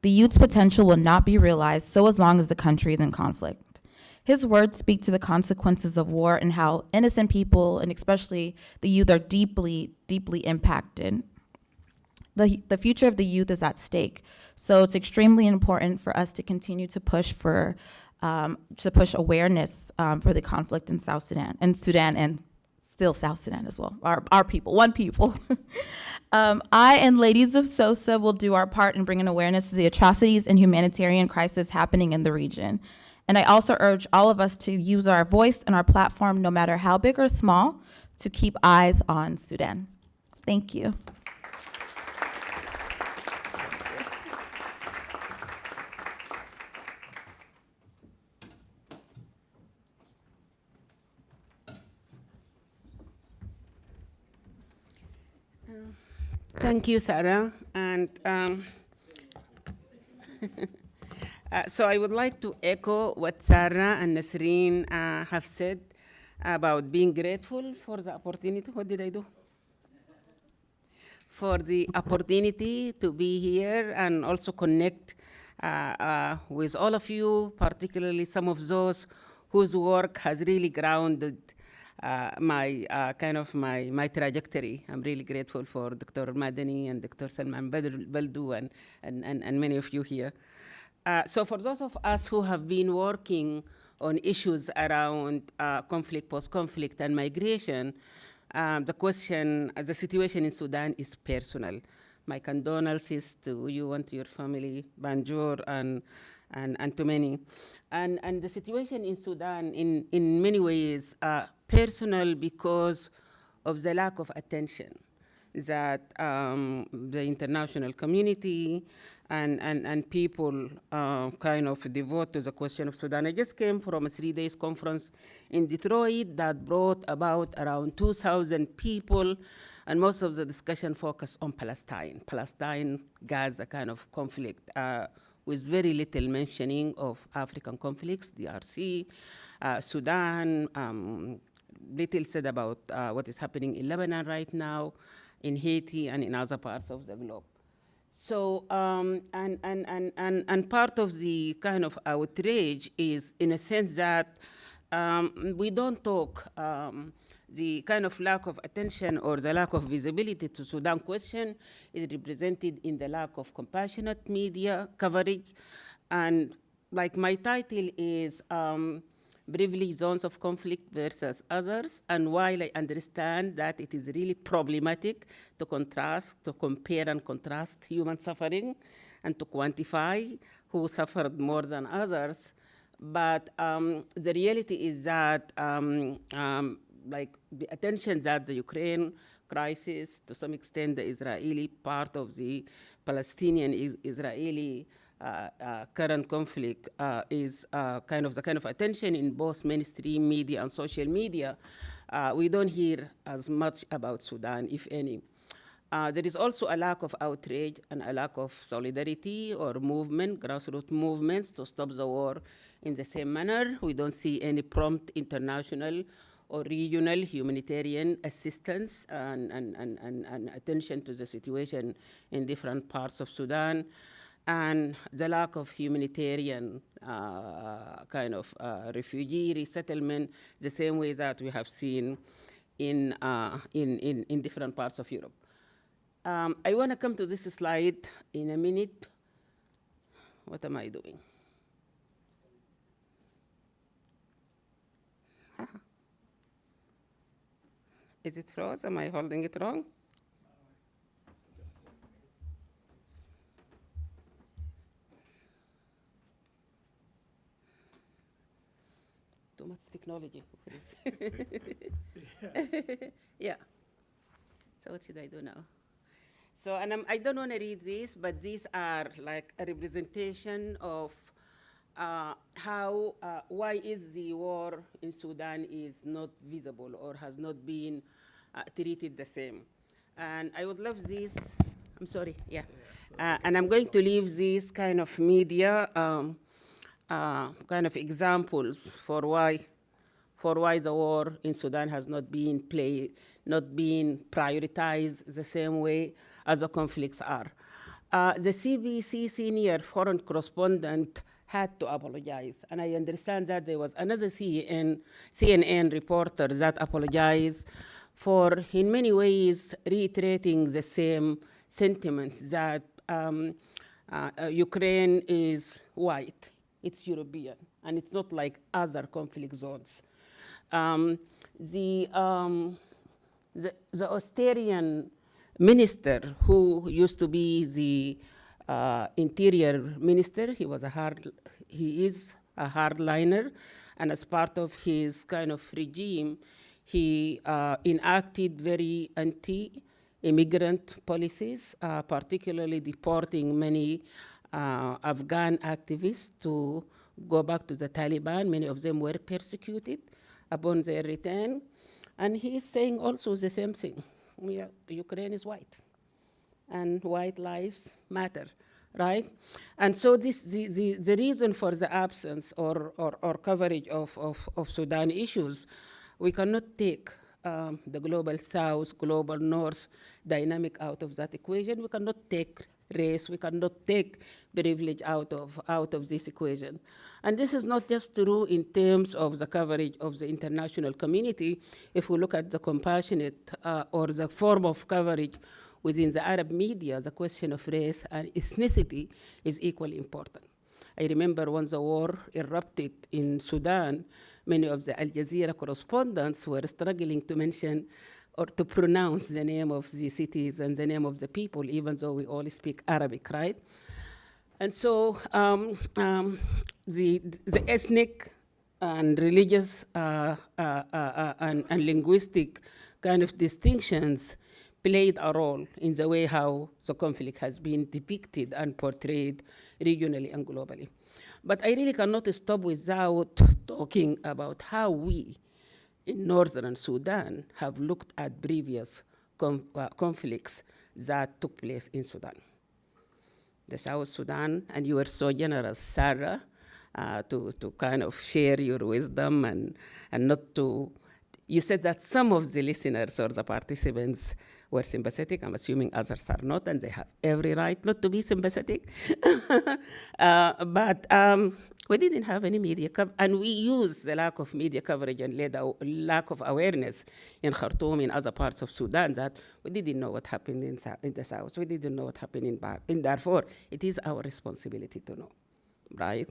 The youth's potential will not be realized so as long as the country is in conflict. His words speak to the consequences of war and how innocent people, and especially the youth, are deeply, deeply impacted. The future of the youth is at stake, so it's extremely important for us to continue to push awareness for the conflict in South Sudan, and still South Sudan as well, our people, one people. I and Ladies of Sosa will do our part in bringing awareness to the atrocities and humanitarian crisis happening in the region. And I also urge all of us to use our voice and our platform, no matter how big or small, to keep eyes on Sudan. Thank you. Thank you, Sahra. And so I would like to echo what Sahra and Nisrin have said about being grateful for the opportunity. What did I do? For the opportunity to be here and also connect with all of you, particularly some of those whose work has really grounded my trajectory. I'm really grateful for Dr. Madani and Dr. Salman Baldu and many of you here. So for those of us who have been working on issues around conflict, post-conflict, and migration, the situation in Sudan is personal. My condolences to you and to your family, Banjor, and to many. And the situation in Sudan, in many ways, personal because of the lack of attention that the international community and people kind of devote to the question of Sudan. I just came from a 3-day conference in Detroit that brought about around 2,000 people, and most of the discussion focused on Palestine-Gaza kind of conflict, with very little mentioning of African conflicts, DRC, Sudan, little said about what is happening in Lebanon right now, in Haiti, and in other parts of the globe. So, and part of the kind of outrage is in a sense that we don't talk, the kind of lack of attention or the lack of visibility to Sudan question is represented in the lack of compassionate media coverage. And like my title is Privileged Zones of Conflict versus Others. And while I understand that it is really problematic to compare and contrast human suffering and to quantify who suffered more than others, but the reality is that like the attention that the Ukraine crisis, to some extent the Israeli part of the Palestinian-Israeli current conflict is kind of the kind of attention in both mainstream media and social media. We don't hear as much about Sudan, if any. There is also a lack of outrage and a lack of solidarity or movement, grassroots movements to stop the war in the same manner. We don't see any prompt international or regional humanitarian assistance and attention to the situation in different parts of Sudan, and the lack of humanitarian kind of refugee resettlement, the same way that we have seen in different parts of Europe. I want to come to this slide in a minute. What am I doing? Is it froze? Am I holding it wrong? Too much technology. Yeah. So what should I do now? So, and I don't want to read this, but these are like a representation of why is the war in Sudan is not visible or has not been treated the same. And I would love this, I'm sorry, yeah. And I'm going to leave these kind of media kind of examples for why the war in Sudan has not been prioritized the same way as the conflicts are. The CBC senior foreign correspondent had to apologize, and I understand that there was another CNN reporter that apologized for, in many ways, reiterating the same sentiments that Ukraine is white, it's European, and it's not like other conflict zones. The Australian minister who used to be the interior minister, he is a hardliner, and as part of his kind of regime, he enacted very anti-immigrant policies, particularly deporting many Afghan activists to go back to the Taliban. Many of them were persecuted upon their return. And he is saying also the same thing. Ukraine is white, and white lives matter, right? And so the reason for the absence or coverage of Sudan issues, we cannot take the global south, global north dynamic out of that equation. We cannot take race, we cannot take privilege out of this equation. And this is not just true in terms of the coverage of the international community. If we look at the compassionate or the form of coverage within the Arab media, the question of race and ethnicity is equally important. I remember when the war erupted in Sudan, many of the Al Jazeera correspondents were struggling to mention or to pronounce the name of the cities and the name of the people, even though we all speak Arabic, right? And so the ethnic and religious and linguistic kind of distinctions played a role in the way how the conflict has been depicted and portrayed regionally and globally. But I really cannot stop without talking about how we in northern Sudan have looked at previous conflicts that took place in Sudan. The South Sudan, and you were so generous, Sahra, to kind of share your wisdom and not to, you said that some of the listeners or the participants were sympathetic. I'm assuming others are not, and they have every right not to be sympathetic. But we didn't have any media coverage, and we used the lack of media coverage and lack of awareness in Khartoum, in other parts of Sudan, that we didn't know what happened in the south. We didn't know what happened in Darfur. It is our responsibility to know, right?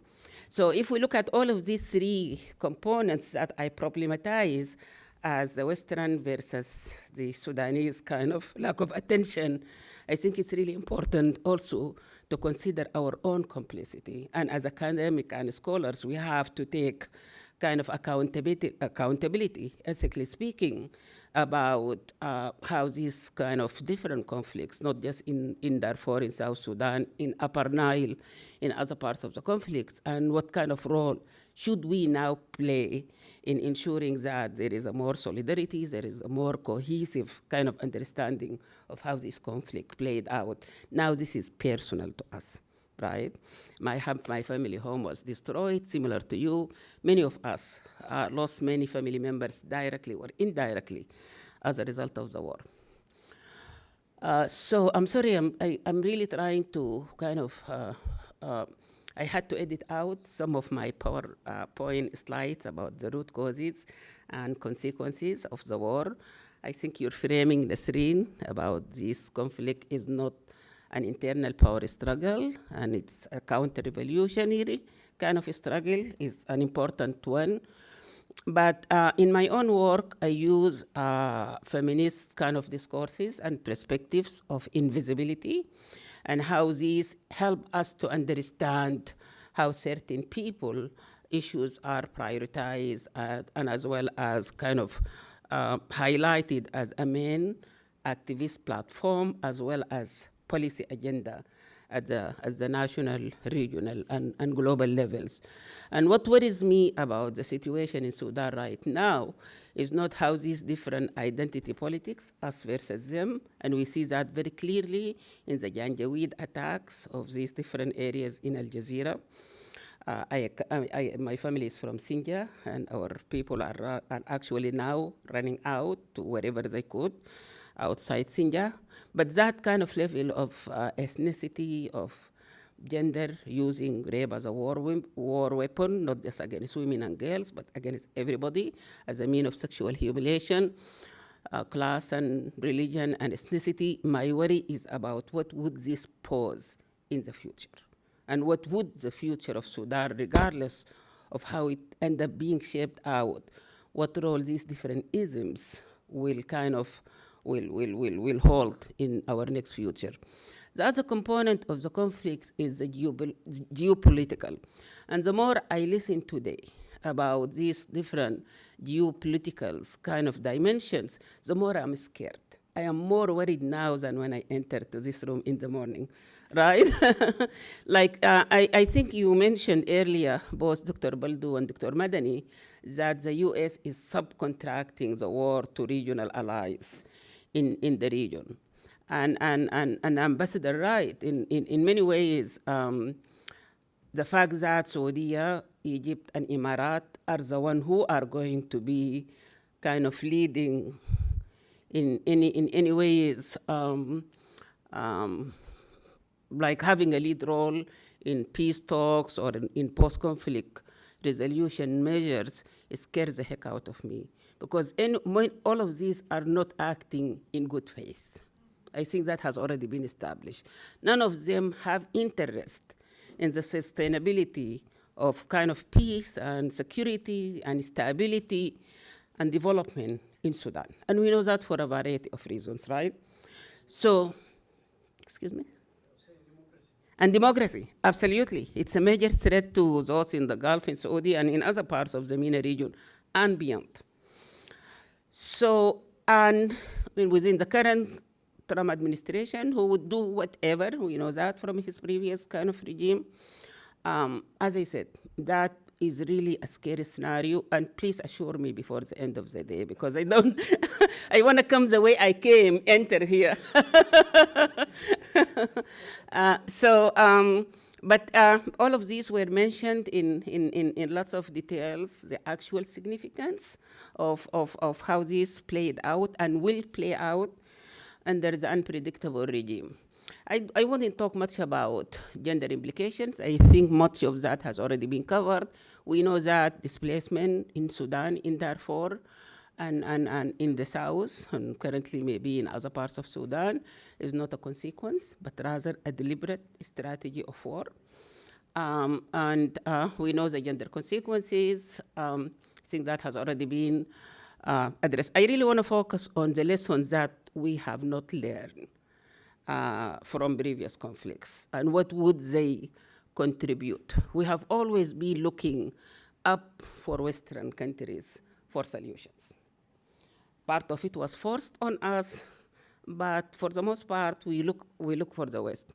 So if we look at all of these three components that I problematize as the Western versus the Sudanese kind of lack of attention, I think it's really important also to consider our own complicity. And as academic and scholars, we have to take kind of accountability, ethically speaking, about how these kind of different conflicts, not just in Darfur, in South Sudan, in Upper Nile, in other parts of the conflicts, and what kind of role should we now play in ensuring that there is a more solidarity, there is a more cohesive kind of understanding of how this conflict played out. Now this is personal to us, right? My family home was destroyed, similar to you. Many of us lost many family members directly or indirectly as a result of the war. So I'm sorry, I'm really trying to kind of, I had to edit out some of my PowerPoint slides about the root causes and consequences of the war. I think you're framing, Nisrin, about this conflict is not an internal power struggle, and it's a counter-revolutionary kind of struggle, is an important one. But in my own work, I use feminist kind of discourses and perspectives of invisibility, and how these help us to understand how certain people issues are prioritized and as well as kind of highlighted as a main activist platform as well as policy agenda at the national, regional, and global levels. And what worries me about the situation in Sudan right now is not how these different identity politics, us versus them, and we see that very clearly in the Janjaweed attacks of these different areas in Al Jazeera. My family is from Sinjar, and our people are actually now running out to wherever they could outside Sinjar. But that kind of level of ethnicity, of gender, using rape as a war weapon, not just against women and girls, but against everybody as a means of sexual humiliation, class and religion and ethnicity. My worry is about what would this pose in the future, and what would the future of Sudan, regardless of how it end up being shaped out, what role these different isms will kind of will hold in our next future. The other component of the conflicts is the geopolitical. And the more I listen today about these different geopolitical kind of dimensions, the more I'm scared. I am more worried now than when I entered this room in the morning, right? I think you mentioned earlier, both Dr. Baldu and Dr. Madani, that the US is subcontracting the war to regional allies in the region. And Ambassador Wright, in many ways, the fact that Saudi, Egypt, and Emirat are the ones who are going to be kind of leading in any ways, like having a lead role in peace talks or in post-conflict resolution measures, scares the heck out of me. Because all of these are not acting in good faith. I think that has already been established. None of them have interest in the sustainability of kind of peace and security and stability and development in Sudan. And we know that for a variety of reasons, right? So, excuse me? And democracy, absolutely. It's a major threat to those in the Gulf, in Saudi, and in other parts of the MENA region and beyond. So, and within the current Trump administration, who would do whatever, we know that from his previous kind of regime. As I said, that is really a scary scenario, and please assure me before the end of the day, because I don't, I want to come the way I came, enter here. But all of these were mentioned in lots of details, the actual significance of how this played out and will play out under the unpredictable regime. I wouldn't talk much about gender implications. I think much of that has already been covered. We know that displacement in Sudan, in Darfur, and in the south, and currently maybe in other parts of Sudan, is not a consequence, but rather a deliberate strategy of war. We know the gender consequences. I think that has already been addressed. I really want to focus on the lessons that we have not learned from previous conflicts, and what would they contribute. We have always been looking up for Western countries for solutions. Part of it was forced on us, but for the most part, we look for the West.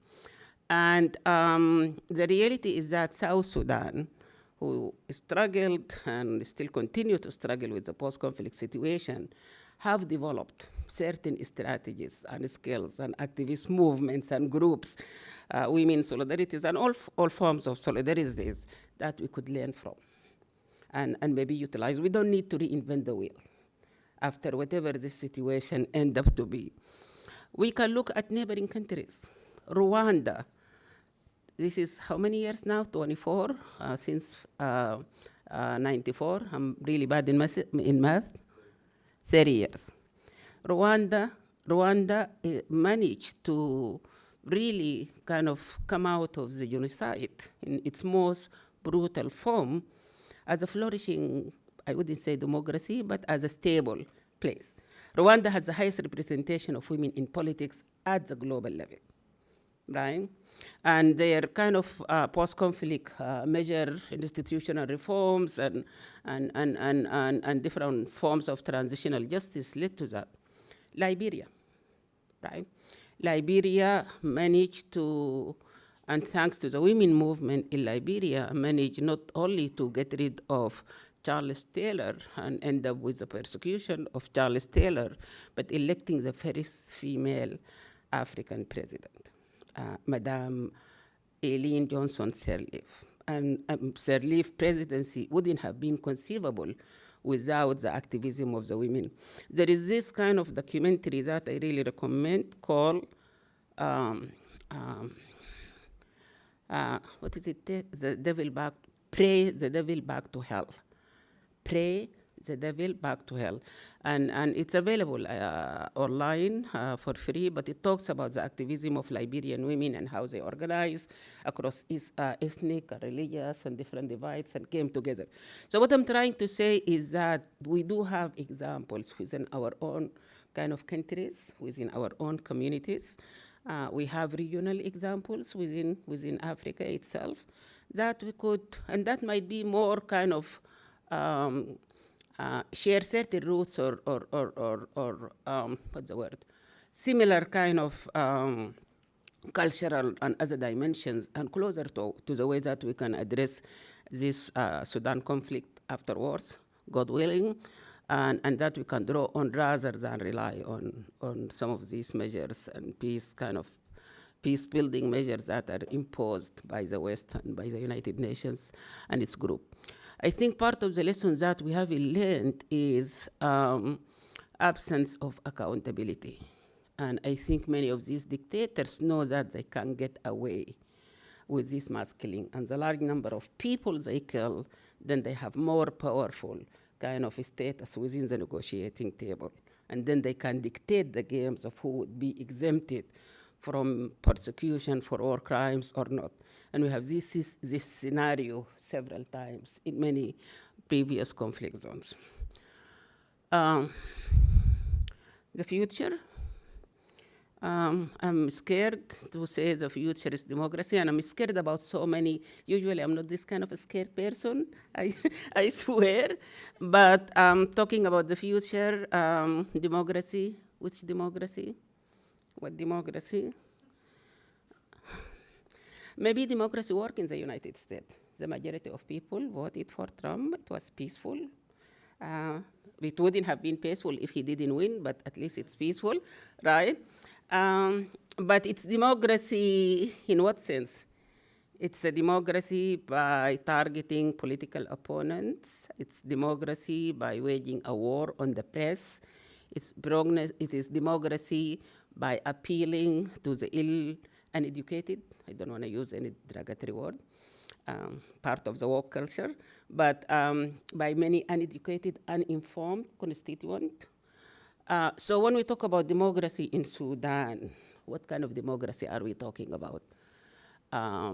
And the reality is that South Sudan, who struggled and still continue to struggle with the post-conflict situation, have developed certain strategies and skills and activist movements and groups, women solidarities, and all forms of solidarities that we could learn from and maybe utilize. We don't need to reinvent the wheel after whatever this situation end up to be. We can look at neighboring countries. Rwanda, this is how many years now? 24, since 94. I'm really bad in math. 30 years. Rwanda managed to really kind of come out of the genocide in its most brutal form as a flourishing, I wouldn't say democracy, but as a stable place. Rwanda has the highest representation of women in politics at the global level, right? And their kind of post-conflict measure institutional reforms and different forms of transitional justice led to that. Liberia, right? Liberia managed to, and thanks to the women movement in Liberia, managed not only to get rid of Charles Taylor and end up with the persecution of Charles Taylor, but electing the first female African president, Madame Eileen Johnson Sirleaf. And Sirleaf's presidency wouldn't have been conceivable without the activism of the women. There is this kind of documentary that I really recommend called, what is it? Pray the Devil Back to Hell. Pray the Devil Back to Hell. And it's available online for free, but it talks about the activism of Liberian women and how they organize across ethnic, religious, and different divides and came together. So what I'm trying to say is that we do have examples within our own kind of countries, within our own communities, We have regional examples within Africa itself that we could, and that might be more kind of share certain roots or what's the word? Similar kind of cultural and other dimensions, and closer to the way that we can address this Sudan conflict afterwards, God willing, and that we can draw on rather than rely on some of these measures and peace-building measures that are imposed by the West and by the United Nations and its group. I think part of the lessons that we have learned is absence of accountability. And I think many of these dictators know that they can get away with this mass killing. And the large number of people they kill, then they have more powerful kind of status within the negotiating table. And then they can dictate the games of who would be exempted from persecution for war crimes or not. And we have this scenario several times in many previous conflict zones. The future. I'm scared to say the future is democracy, and I'm scared about so many. Usually I'm not this kind of a scared person, I swear. But talking about the future, democracy, which democracy? What democracy? Maybe democracy works in the United States. The majority of people voted for Trump. It was peaceful. It wouldn't have been peaceful if he didn't win, but at least it's peaceful, right? But it's democracy in what sense? It's a democracy by targeting political opponents. It's democracy by waging a war on the press. It is democracy by appealing to the ill and educated. I don't want to use any derogatory word. Part of the woke culture, but by many uneducated, uninformed constituents. So when we talk about democracy in Sudan, what kind of democracy are we talking about? I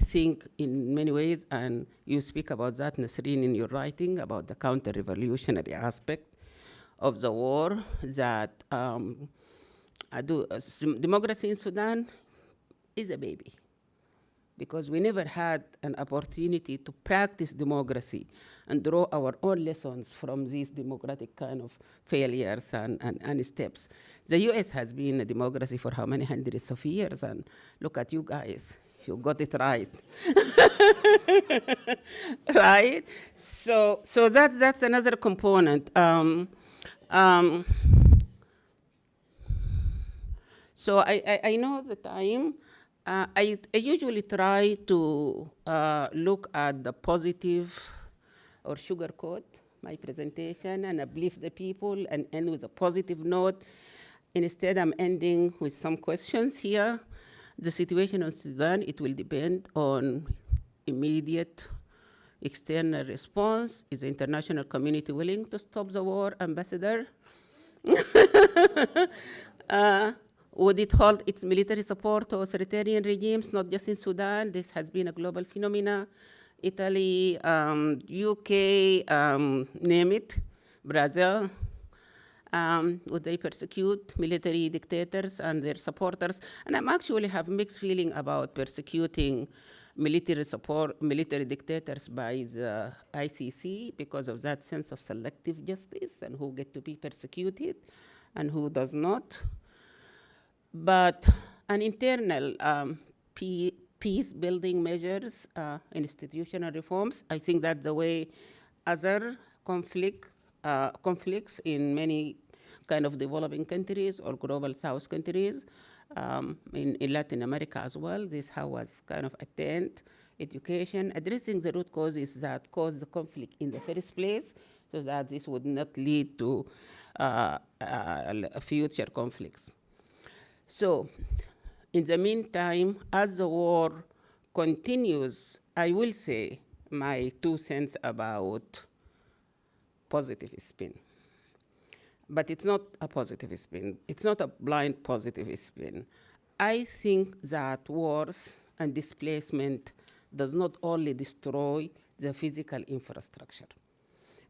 think in many ways, and you speak about that, Nisrin, in your writing, about the counter-revolutionary aspect of the war, that democracy in Sudan is a baby, because we never had an opportunity to practice democracy and draw our own lessons from these democratic kind of failures and steps. The US has been a democracy for how many hundreds of years, and look at you guys, you got it right. Right? So that's another component. So I know the time. I usually try to look at the positive or sugarcoat my presentation and uplift the people and end with a positive note. Instead, I'm ending with some questions here. The situation in Sudan, it will depend on immediate external response. Is the international community willing to stop the war, Ambassador? Would it hold its military support to authoritarian regimes, not just in Sudan? This has been a global phenomena. Italy, UK, name it, Brazil. Would they persecute military dictators and their supporters? And I actually have mixed feeling about persecuting military dictators by the ICC because of that sense of selective justice and who get to be persecuted and who does not. But an internal peace-building measures, institutional reforms, I think that's the way other conflicts in many kind of developing countries or global South countries, in Latin America as well, this how was kind of attained, education, addressing the root causes that caused the conflict in the first place, so that this would not lead to future conflicts. So, in the meantime, as the war continues, I will say my 2 cents about positive spin. But it's not a positive spin. It's not a blind positive spin. I think that wars and displacement does not only destroy the physical infrastructure.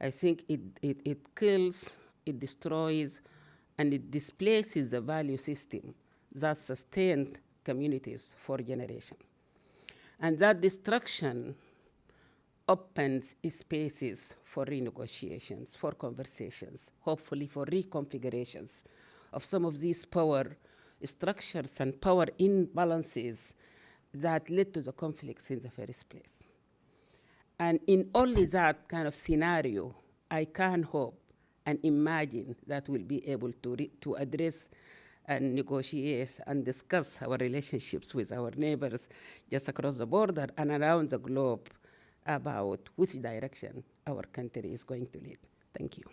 I think it kills, it destroys and it displaces the value system that sustained communities for generations. And that destruction opens spaces for renegotiations, for conversations, hopefully for reconfigurations of some of these power structures and power imbalances that led to the conflicts in the first place. And in only that kind of scenario, I can hope and imagine that we'll be able to address and negotiate and discuss our relationships with our neighbors just across the border and around the globe about which direction our country is going to lead. Thank you.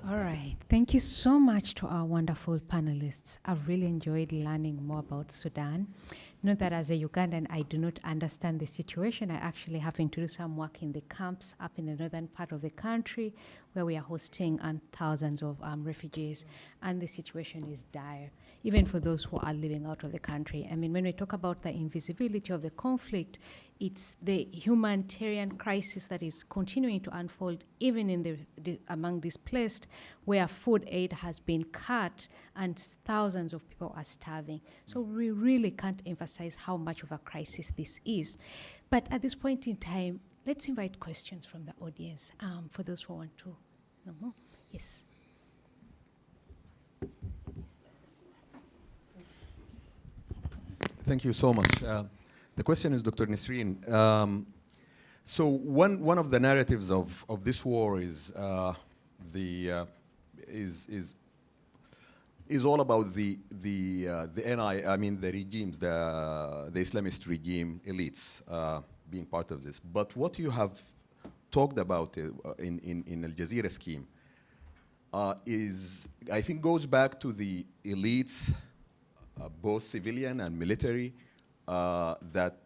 All right. Thank you so much to our wonderful panelists. I've really enjoyed learning more about Sudan. Note that as a Ugandan, I do not understand the situation. I actually having to do some work in the camps up in the northern part of the country where we are hosting thousands of refugees, and the situation is dire, even for those who are living out of the country. I mean, when we talk about the invisibility of the conflict, it's the humanitarian crisis that is continuing to unfold even in among displaced, where food aid has been cut and thousands of people are starving. So we really can't emphasize how much of a crisis this is. But at this point in time, let's invite questions from the audience for those who want to know more. Yes. Thank you so much. The question is, Dr. Nisrin. So one of the narratives of this war is all about the NI. I mean the regimes, the Islamist regime elites being part of this. But what you have talked about in Al Jazeera scheme is, I think, goes back to the elites, both civilian and military, that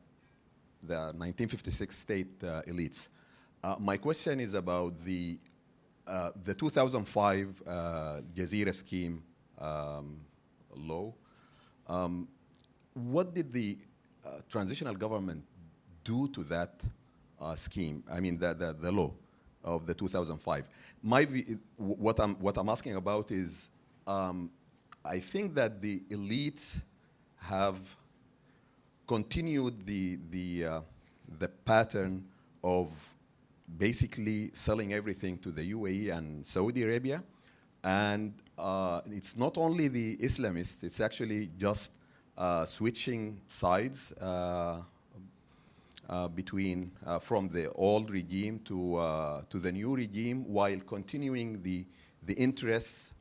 the 1956 state elites. My question is about the 2005 Jazeera scheme law. What did the transitional government do to that scheme? I mean, the law of the 2005. What I'm asking about is, I think that the elites have continued the pattern of basically selling everything to the UAE and Saudi Arabia. And it's not only the Islamists, it's actually just switching sides between from the old regime to the new regime, while continuing the interests,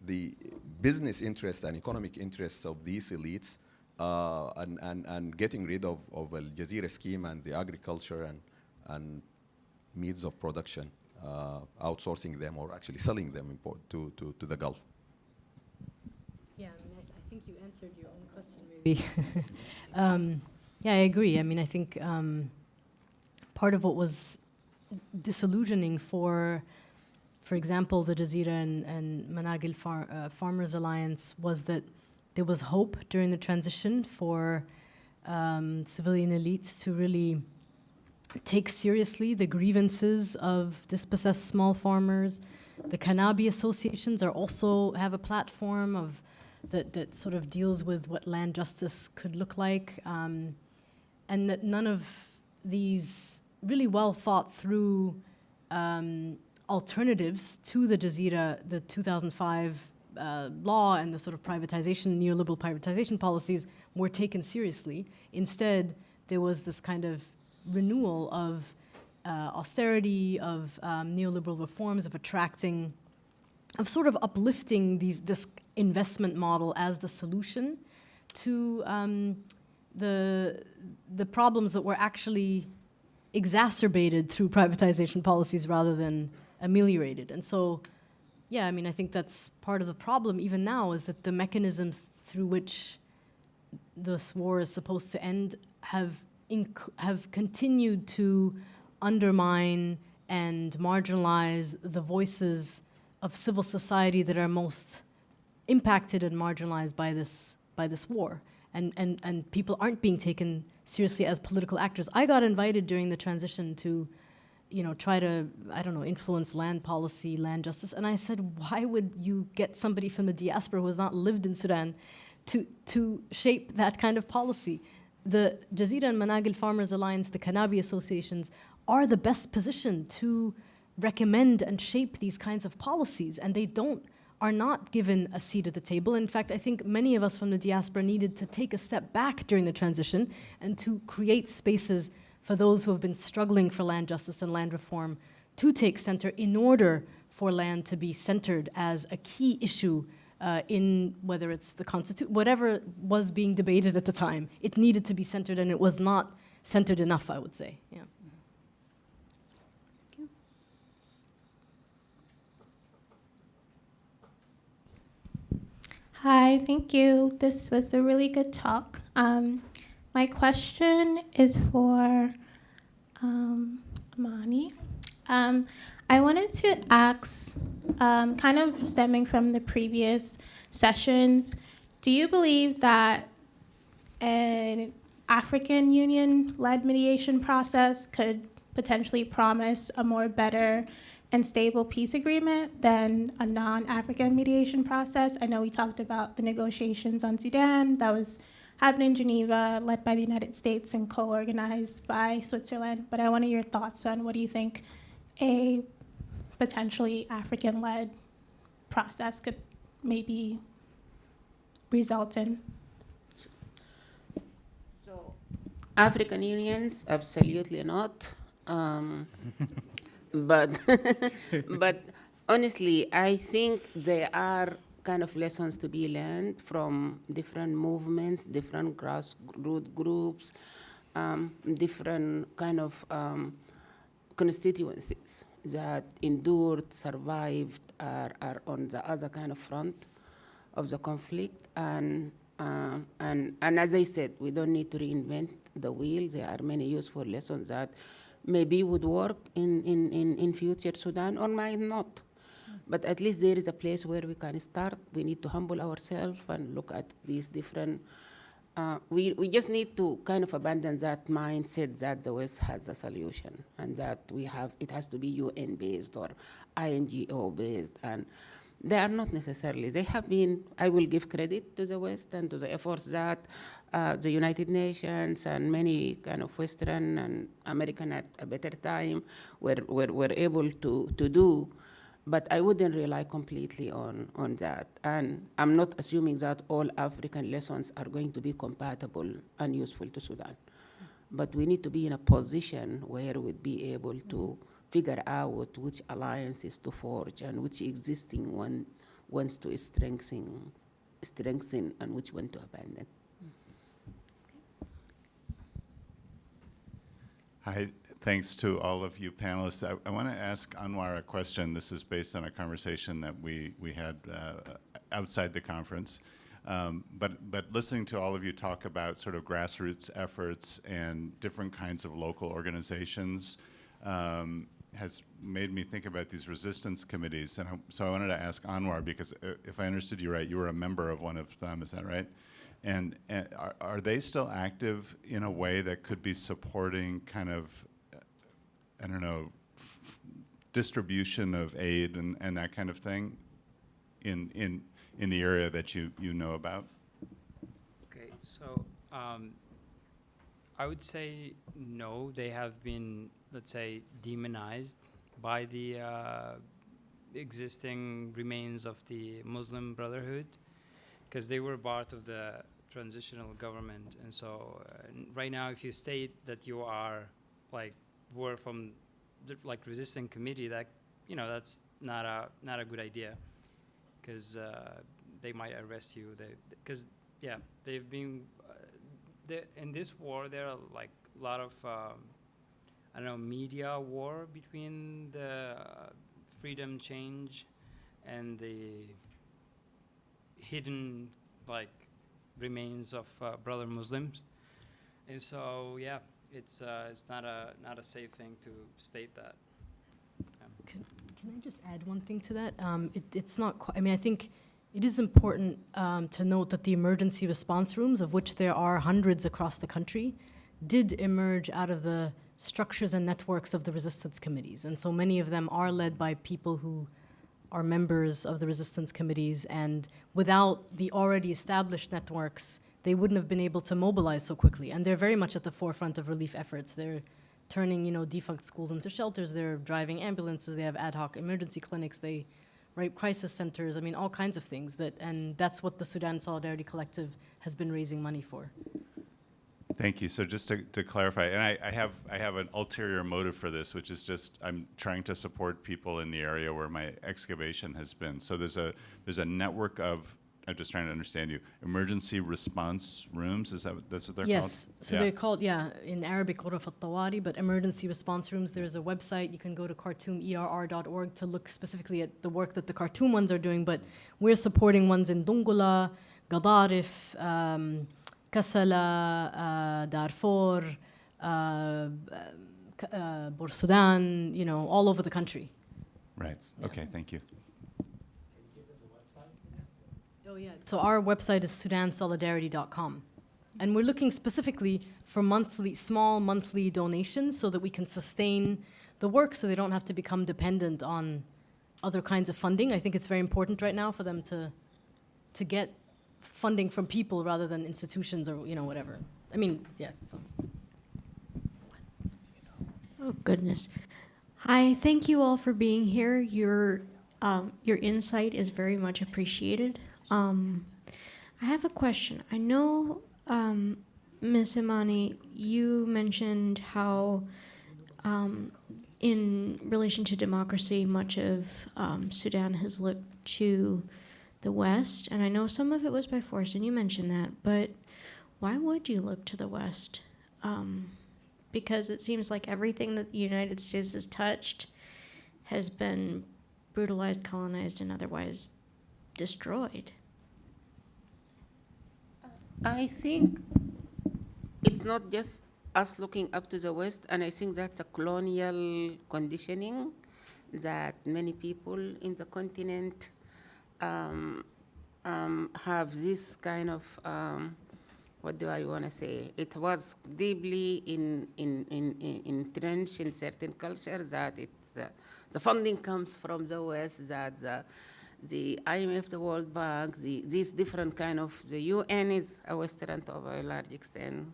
the business interests and economic interests of these elites, and getting rid of Al Jazeera scheme and the agriculture and means of production, outsourcing them or actually selling them to the Gulf. Yeah, I mean, I think you answered your own question, maybe. Yeah, I agree. I mean, I think part of what was disillusioning for example, the Jazeera and Managil Farmers Alliance was that there was hope during the transition for civilian elites to really take seriously the grievances of dispossessed small farmers. The Kanabi associations also have a platform of that sort of deals with what land justice could look like, and that none of these really well thought through alternatives to the Jazeera, the 2005 law and the sort of privatization, neoliberal privatization policies were taken seriously. Instead, there was this kind of renewal of austerity, of neoliberal reforms, of attracting, of sort of uplifting this investment model as the solution to the problems that were actually exacerbated through privatization policies rather than ameliorated. And so, yeah, I mean, I think that's part of the problem even now, is that the mechanisms through which this war is supposed to end have continued to undermine and marginalize the voices of civil society that are most impacted and marginalized by this war. And people aren't being taken seriously as political actors. I got invited during the transition to, try to, influence land policy, land justice. And I said, why would you get somebody from the diaspora who has not lived in Sudan to shape that kind of policy? The Jazeera and Managil Farmers Alliance, the Kanabi associations, are the best positioned to recommend and shape these kinds of policies, and they are not given a seat at the table. In fact, I think many of us from the diaspora needed to take a step back during the transition and to create spaces for those who have been struggling for land justice and land reform to take center in order for land to be centered as a key issue in whether it's the Constitution, whatever was being debated at the time. It needed to be centered, and it was not centered enough, I would say. Yeah. Hi, thank you. This was a really good talk. My question is for Amani. I wanted to ask, kind of stemming from the previous sessions, do you believe that an African Union-led mediation process could potentially promise a more better and stable peace agreement than a non-African mediation process? I know we talked about the negotiations on Sudan that was happening in Geneva, led by the United States and co-organized by Switzerland, but I wanted your thoughts on what do you think a potentially African-led process could maybe result in? So, African unions, absolutely not. But but honestly, I think there are kind of lessons to be learned from different movements, different grassroots groups, different kind of constituencies that endured, survived, are on the other kind of front of the conflict. And as I said, we don't need to reinvent the wheel. There are many useful lessons that maybe would work in future Sudan or might not. But at least there is a place where we can start. We need to humble ourselves and look at these different, we just need to kind of abandon that mindset that the West has a solution and that it has to be UN-based or INGO-based. And they are not necessarily. They have been, I will give credit to the West and to the efforts that the United Nations and many kind of Western and American at a better time were able to do. But I wouldn't rely completely on that. And I'm not assuming that all African lessons are going to be compatible and useful to Sudan. But we need to be in a position where we'd be able to figure out which alliances to forge and which existing ones to strengthen and which one to abandon. Hi, thanks to all of you panelists. I want to ask Anwar a question. This is based on a conversation that we had outside the conference. But listening to all of you talk about sort of grassroots efforts and different kinds of local organizations has made me think about these resistance committees. And so I wanted to ask Anwar, because if I understood you right, you were a member of one of them, is that right? And are they still active in a way that could be supporting kind of, I don't know, distribution of aid and that kind of thing in the area that you know about? Okay, so I would say no, they have been, let's say, demonized by the existing remains of the Muslim Brotherhood, because they were part of the transitional government. And so right now, if you state that you are were from the resistant committee, that, that's not a good idea, because they might arrest you. Because they've been in this war. There are a lot of I don't know, media war between the Freedom Change and the hidden remains of brother Muslims. And so it's not a safe thing to state that. Can I just add one thing to that? It's not quite, I mean, I think It is important to note that the emergency response rooms, of which there are hundreds across the country, did emerge out of the structures and networks of the resistance committees. And so many of them are led by people who are members of the resistance committees, and without the already established networks, they wouldn't have been able to mobilize so quickly. And they're very much at the forefront of relief efforts. They're turning, defunct schools into shelters. They're driving ambulances. They have ad hoc emergency clinics. They rape crisis centers. I mean, all kinds of things. And that's what the Sudan Solidarity Collective has been raising money for. Thank you. So just to clarify, and I have an ulterior motive for this, which is just I'm trying to support people in the area where my excavation has been. So there's a network of, I'm just trying to understand you, emergency response rooms. That's what they're called? Yes. So they're called, in Arabic, Ghuraf al-Tawari, but emergency response rooms. There's a website. You can go to khartoumerr.org to look specifically at the work that the Khartoum ones are doing, but we're supporting ones in Dungula, Gadarif, Kassala, Darfur, Bor Sudan, all over the country. Right. Yeah. Okay, thank you. Oh, yeah. So our website is sudansolidarity.com. And we're looking specifically for small monthly donations so that we can sustain the work so they don't have to become dependent on other kinds of funding. I think it's very important right now for them to get funding from people rather than institutions or whatever. I mean, yeah. So. Oh goodness! Hi, thank you all for being here. Your insight is very much appreciated. I have a question. I know, Ms. Amani, you mentioned how, in relation to democracy, much of Sudan has looked to the West, and I know some of it was by force, and you mentioned that, but why would you look to the West? Because it seems like everything that the United States has touched has been brutalized, colonized, and otherwise destroyed. I think it's not just us looking up to the West, and I think that's a colonial conditioning that many people in the continent have this kind of, what do I want to say? It was deeply entrenched in certain cultures that it's the funding comes from the West, that the IMF, the World Bank, these different kind of, the UN is a Western to a large extent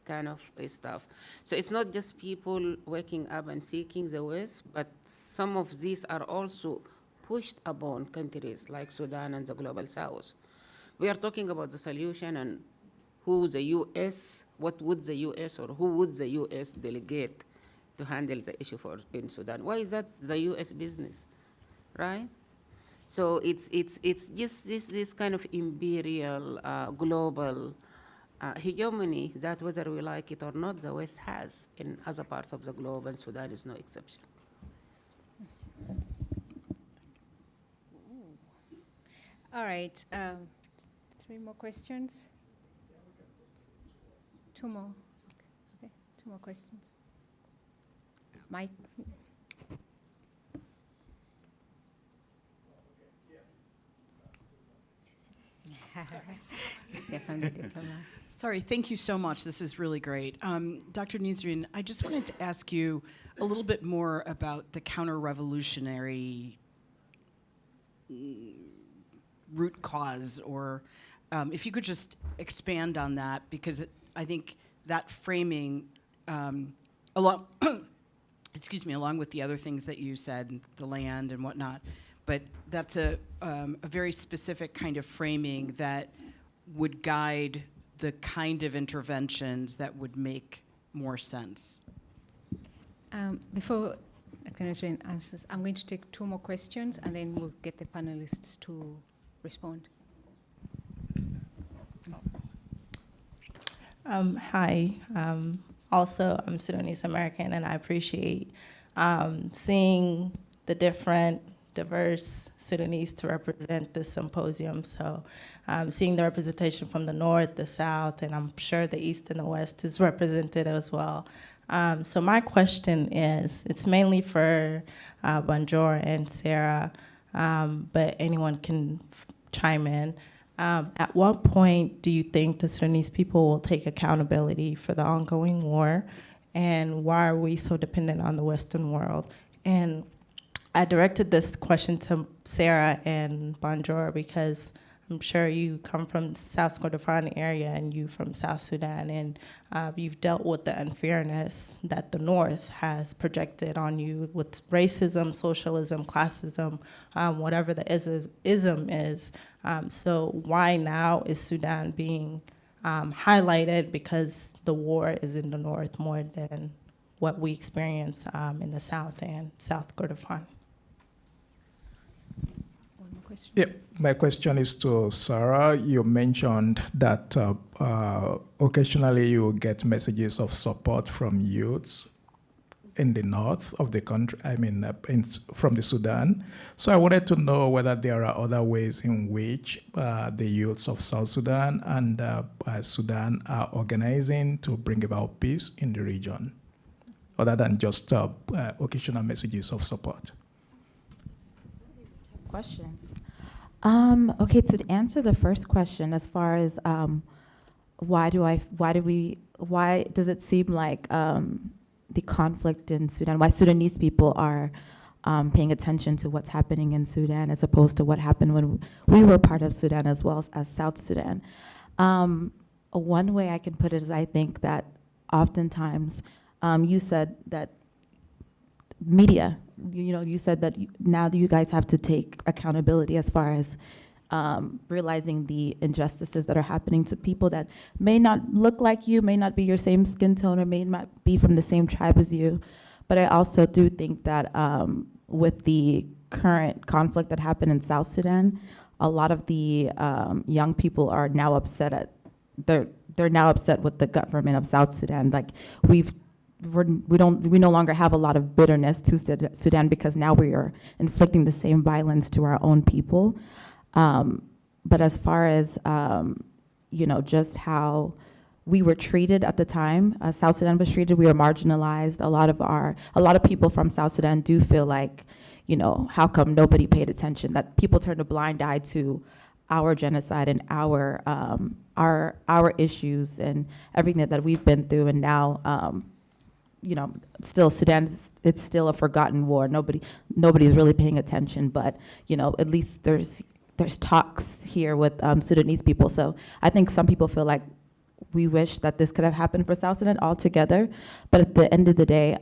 kind of stuff. So it's not just people waking up and seeking the West, but some of these are also pushed upon countries like Sudan and the Global South. We are talking about the solution and who the US, what would the US or who would the US delegate to handle the issue in Sudan? Why is that the US business, right? So it's just this kind of imperial global hegemony that whether we like it or not, the West has in other parts of the globe, and Sudan is no exception. All right, 3 more questions. 2 more. Okay, 2 more questions. Mike. Sorry, thank you so much. This is really great. Dr. Nisrin, I just wanted to ask you a little bit more about the counter-revolutionary root cause, or if you could just expand on that, because I think that framing, along with the other things that you said, the land and whatnot, but that's a very specific kind of framing that would guide the kind of interventions that would make more sense. Before Dr. Nisrin answers, I'm going to take 2 more questions, and then we'll get the panelists to respond. Hi. Also, I'm Sudanese American, and I appreciate seeing the different diverse Sudanese to represent this symposium. So seeing the representation from the North, the South, and I'm sure the East and the West is represented as well. So my question is, it's mainly for Banjor and Sahra, but anyone can chime in. At what point do you think the Sudanese people will take accountability for the ongoing war? And why are we so dependent on the Western world? And I directed this question to Sahra and Banjor because I'm sure you come from South Kordofan area and you from South Sudan, and you've dealt with the unfairness that the North has projected on you with racism, socialism, classism, whatever the ism is. So why now is Sudan being highlighted? Because the war is in the North more than what we experience in the South and South Kordofan. Yeah, my question is to Sahra. You mentioned that occasionally you get messages of support from youths in the north of the country, from the Sudan. So I wanted to know whether there are other ways in which the youths of South Sudan and Sudan are organizing to bring about peace in the region, other than just occasional messages of support. Questions. Okay, to answer the first question, as far as why does it seem like the conflict in Sudan, why Sudanese people are paying attention to what's happening in Sudan as opposed to what happened when we were part of Sudan as well as South Sudan. One way I can put it is I think that oftentimes you said that media, you said that now you guys have to take accountability as far as realizing the injustices that are happening to people that may not look like you, may not be your same skin tone, or may not be from the same tribe as you. But I also do think that with the current conflict that happened in South Sudan, a lot of the young people are now upset they're now upset with the government of South Sudan. Like we no longer have a lot of bitterness to Sudan because now we are inflicting the same violence to our own people. But as far as just how we were treated at the time, South Sudan was treated, we were marginalized. A lot of people from South Sudan do feel like, how come nobody paid attention? That people turned a blind eye to our genocide and our issues and everything that we've been through, and now. Still Sudan, it's still a forgotten war. Nobody's really paying attention, but at least there's talks here with Sudanese people. So I think some people feel like we wish that this could have happened for South Sudan altogether. But at the end of the day,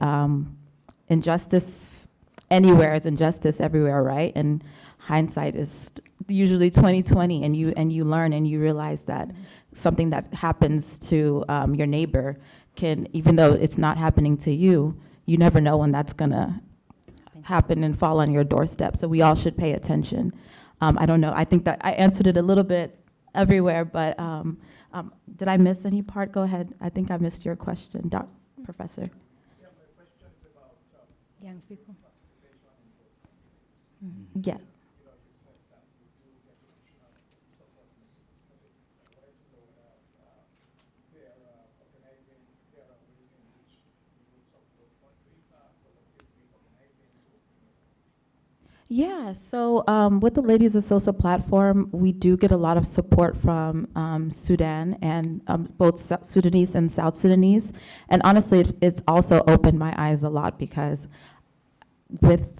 injustice anywhere is injustice everywhere, right? And hindsight is usually 20/20, and you learn and you realize that something that happens to your neighbor can, even though it's not happening to you, you never know when that's gonna happen and fall on your doorstep. So we all should pay attention. I don't know, I think that I answered it a little bit everywhere, but did I miss any part? Go ahead, I think I missed your question, Professor. Yeah, my question is about young people. Yeah. Yeah, so with the Ladies of SOSA platform, we do get a lot of support from Sudan and both Sudanese and South Sudanese. And honestly, it's also opened my eyes a lot because with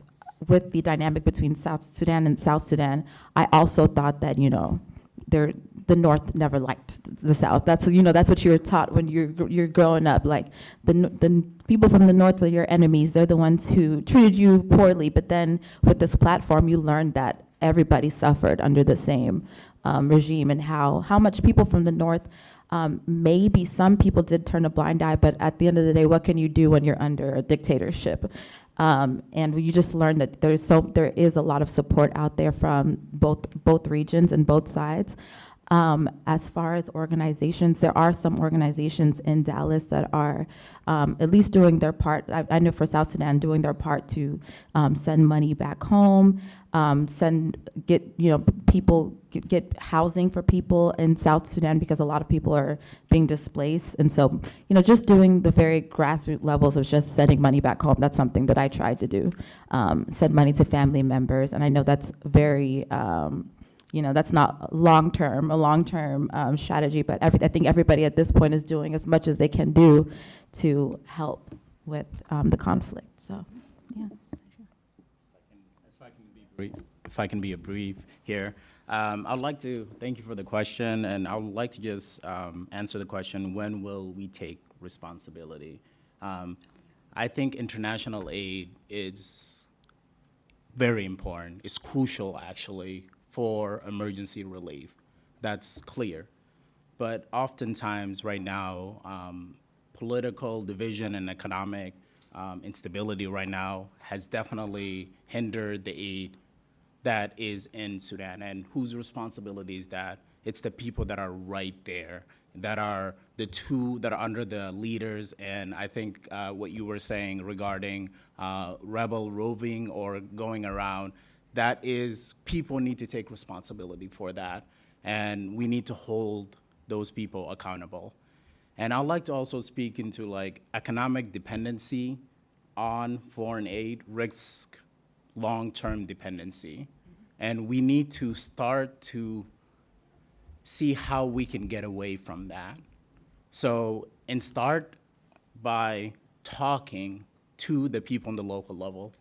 the dynamic between South Sudan and South Sudan, I also thought that, the North never liked the South. That's what you were taught when you're growing up. Like the people from the North were your enemies. They're the ones who treated you poorly. But then with this platform, you learned that everybody suffered under the same regime, and how much people from the North, maybe some people did turn a blind eye, but at the end of the day, what can you do when you're under a dictatorship? And you just learn that there is a lot of support out there from both regions and both sides. As far as organizations, there are some organizations in Dallas that are at least doing their part. I know for South Sudan, doing their part to send money back home, get housing for people in South Sudan because a lot of people are being displaced. And so, just doing the very grassroots levels of just sending money back home, that's something that I tried to do, send money to family members. And I know that's very, that's not a long-term strategy, but I think everybody at this point is doing as much as they can do to help with the conflict. So, yeah. If I can be brief here, I'd like to thank you for the question, and I would like to just answer the question, when will we take responsibility? I think international aid is very important. It's crucial, actually, for emergency relief. That's clear. But oftentimes right now, political division and economic instability right now has definitely hindered the aid that is in Sudan. And whose responsibility is that? It's the people that are right there, that are the two that are under the leaders. And I think what you were saying regarding rebel roving or going around, that is, people need to take responsibility for that. And we need to hold those people accountable. And I'd like to also speak into like economic dependency on foreign aid risks long-term dependency. And we need to start to see how we can get away from that. So, and start by talking to the people on the local level.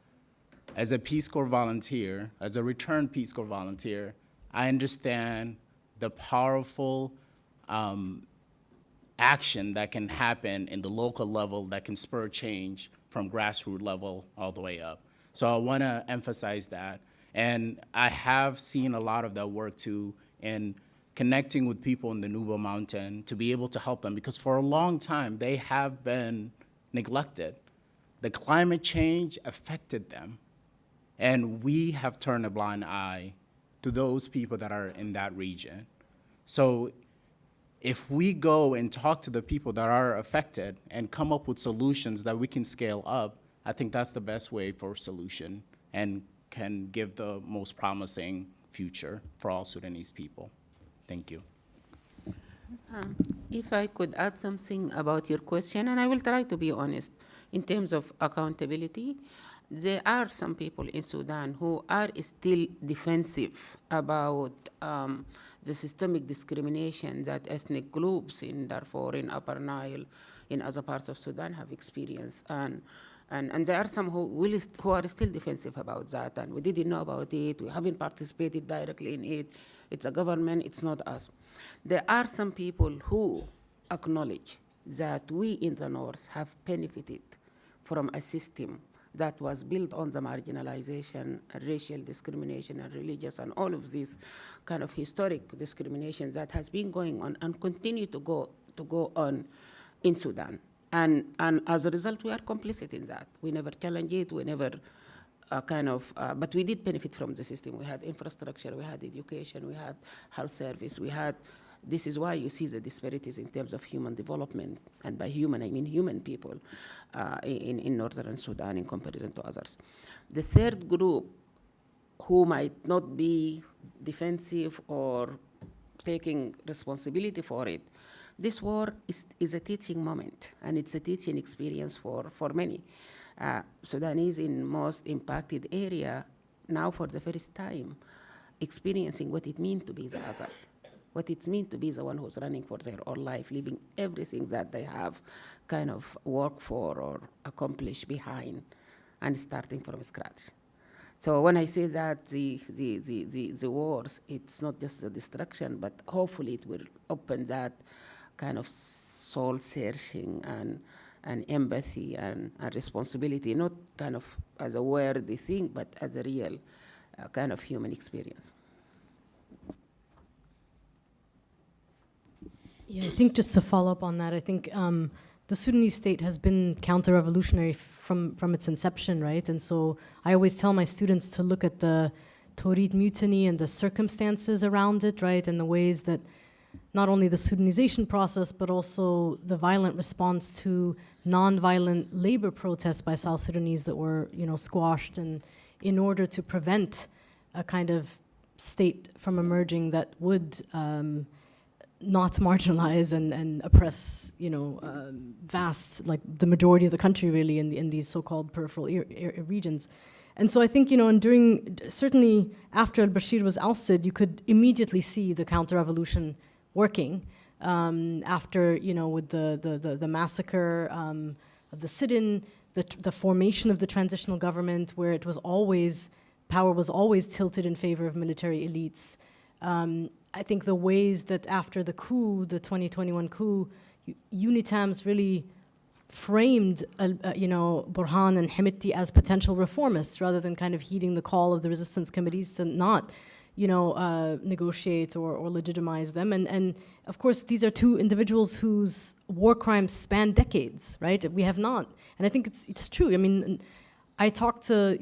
As a Peace Corps volunteer, as a returned Peace Corps volunteer, I understand the powerful action that can happen in the local level that can spur change from grassroots level all the way up. So I want to emphasize that. And I have seen a lot of that work too in connecting with people in the Nuba Mountain to be able to help them, because for a long time they have been neglected. The climate change affected them. And we have turned a blind eye to those people that are in that region. So if we go and talk to the people that are affected and come up with solutions that we can scale up, I think that's the best way for a solution and can give the most promising future for all Sudanese people. Thank you. If I could add something about your question, and I will try to be honest, in terms of accountability, there are some people in Sudan who are still defensive about the systemic discrimination that ethnic groups in Darfur, in Upper Nile, in other parts of Sudan have experienced. And there are some who are still defensive about that, and we didn't know about it, we haven't participated directly in it, it's a government, it's not us. There are some people who acknowledge that we in the North have benefited from a system that was built on the marginalization, racial discrimination, and religious, and all of these kind of historic discriminations that has been going on and continue to go on in Sudan. And as a result, we are complicit in that. We never challenge it, we never but we did benefit from the system. We had infrastructure, we had education, we had health service, this is why you see the disparities in terms of human development, and by human, I mean human people in northern Sudan in comparison to others. The third group, who might not be defensive or taking responsibility for it, this war is a teaching moment, and it's a teaching experience for many. Sudanese in most impacted area now for the first time experiencing what it means to be the other, what it means to be the one who's running for their own life, leaving everything that they have kind of worked for or accomplished behind and starting from scratch. So when I say that the wars, it's not just the destruction, but hopefully it will open that kind of soul searching and empathy and responsibility, not kind of as a worthy thing, but as a real kind of human experience. Yeah, I think just to follow up on that, I think the Sudanese state has been counter-revolutionary from its inception, right? And so I always tell my students to look at the Taurid mutiny and the circumstances around it, right? And the ways that not only the Sudanization process, but also the violent response to non-violent labor protests by South Sudanese that were, squashed, and in order to prevent a kind of state from emerging that would not marginalize and oppress, vast, like the majority of the country really in these so-called peripheral regions. And so I think, and certainly after al-Bashir was ousted, you could immediately see the counter-revolution working. After, with the massacre of the sit-in, the formation of the transitional government, where it was always, power was always tilted in favor of military elites. I think the ways that after the coup, the 2021 coup, UNITAMS really framed, Burhan and Hemeti as potential reformists, rather than kind of heeding the call of the resistance committees to not, negotiate or legitimize them. And of course, these are two individuals whose war crimes span decades, right? We have not, and I think it's true. I mean, I talked to,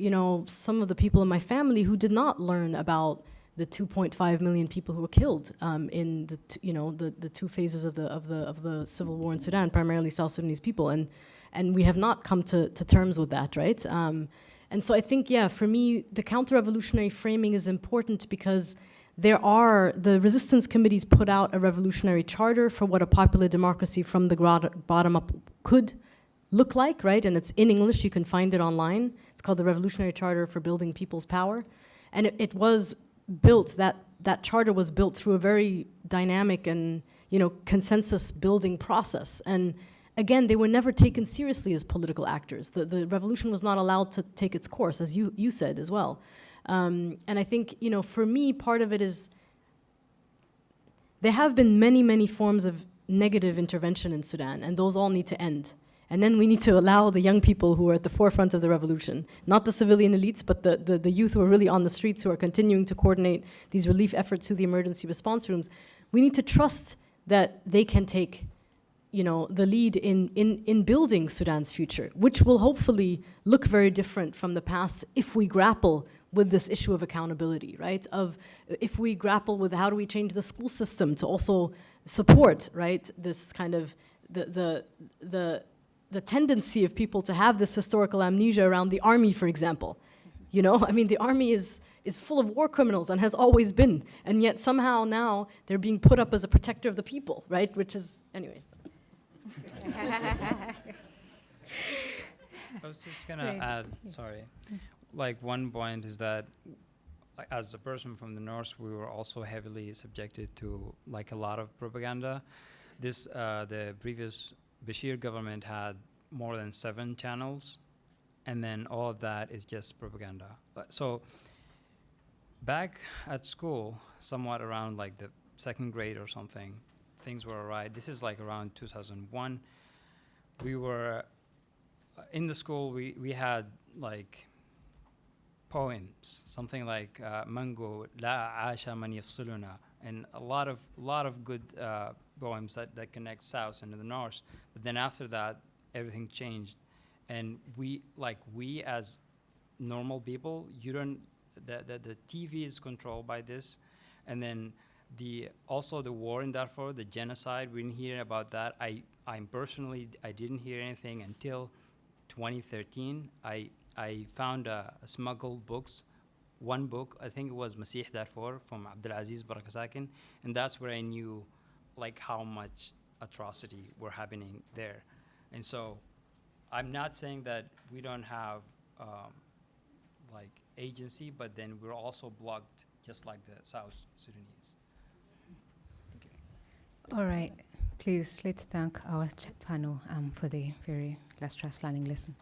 some of the people in my family who did not learn about the 2.5 million people who were killed in the two phases of the civil war in Sudan, primarily South Sudanese people, and we have not come to terms with that, right? And so I think, for me, the counter-revolutionary framing is important because the resistance committees put out a revolutionary charter for what a popular democracy from the bottom up could look like, right? And it's in English, you can find it online. It's called the Revolutionary Charter for Building People's Power. And it was built, that charter was built through a very dynamic and consensus building process. And again, they were never taken seriously as political actors. The revolution was not allowed to take its course, as you said as well. And I think, for me, part of it is there have been many, many forms of negative intervention in Sudan, and those all need to end. And then we need to allow the young people who are at the forefront of the revolution, not the civilian elites, but the youth who are really on the streets, who are continuing to coordinate these relief efforts through the emergency response rooms. We need to trust that they can take, the lead in building Sudan's future, which will hopefully look very different from the past if we grapple with this issue of accountability, right? If we grapple with how do we change the school system to also support, right, this kind of the tendency of people to have this historical amnesia around the army, for example. I mean, the army is full of war criminals and has always been, and yet somehow now they're being put up as a protector of the people, right? Which is, anyway. I was just gonna add, sorry, like one point is that as a person from the north, we were also heavily subjected to like a lot of propaganda. The previous Bashir government had more than 7 channels, and then all of that is just propaganda. So back at school, somewhat around like the 2nd grade or something, things were all right. This is like around 2001. We were in the school, we had like poems, something like Mango, La Aasha Man Yafsuluna, and a lot of good poems that connect south and the north. But then after that, everything changed, and we as normal people, the TV is controlled by this, and then also the war in Darfur, the genocide, we didn't hear about that. I didn't hear anything until 2013. I found smuggled books. One book, I think it was Massy Darfur from Abdulaziz Barakasakin, and that's where I knew like how much atrocity were happening there. And so I'm not saying that we don't have like agency, but then we're also blocked just like the South Sudanese. Thank you. All right, please let's thank our panel for the very illustrious learning lessons.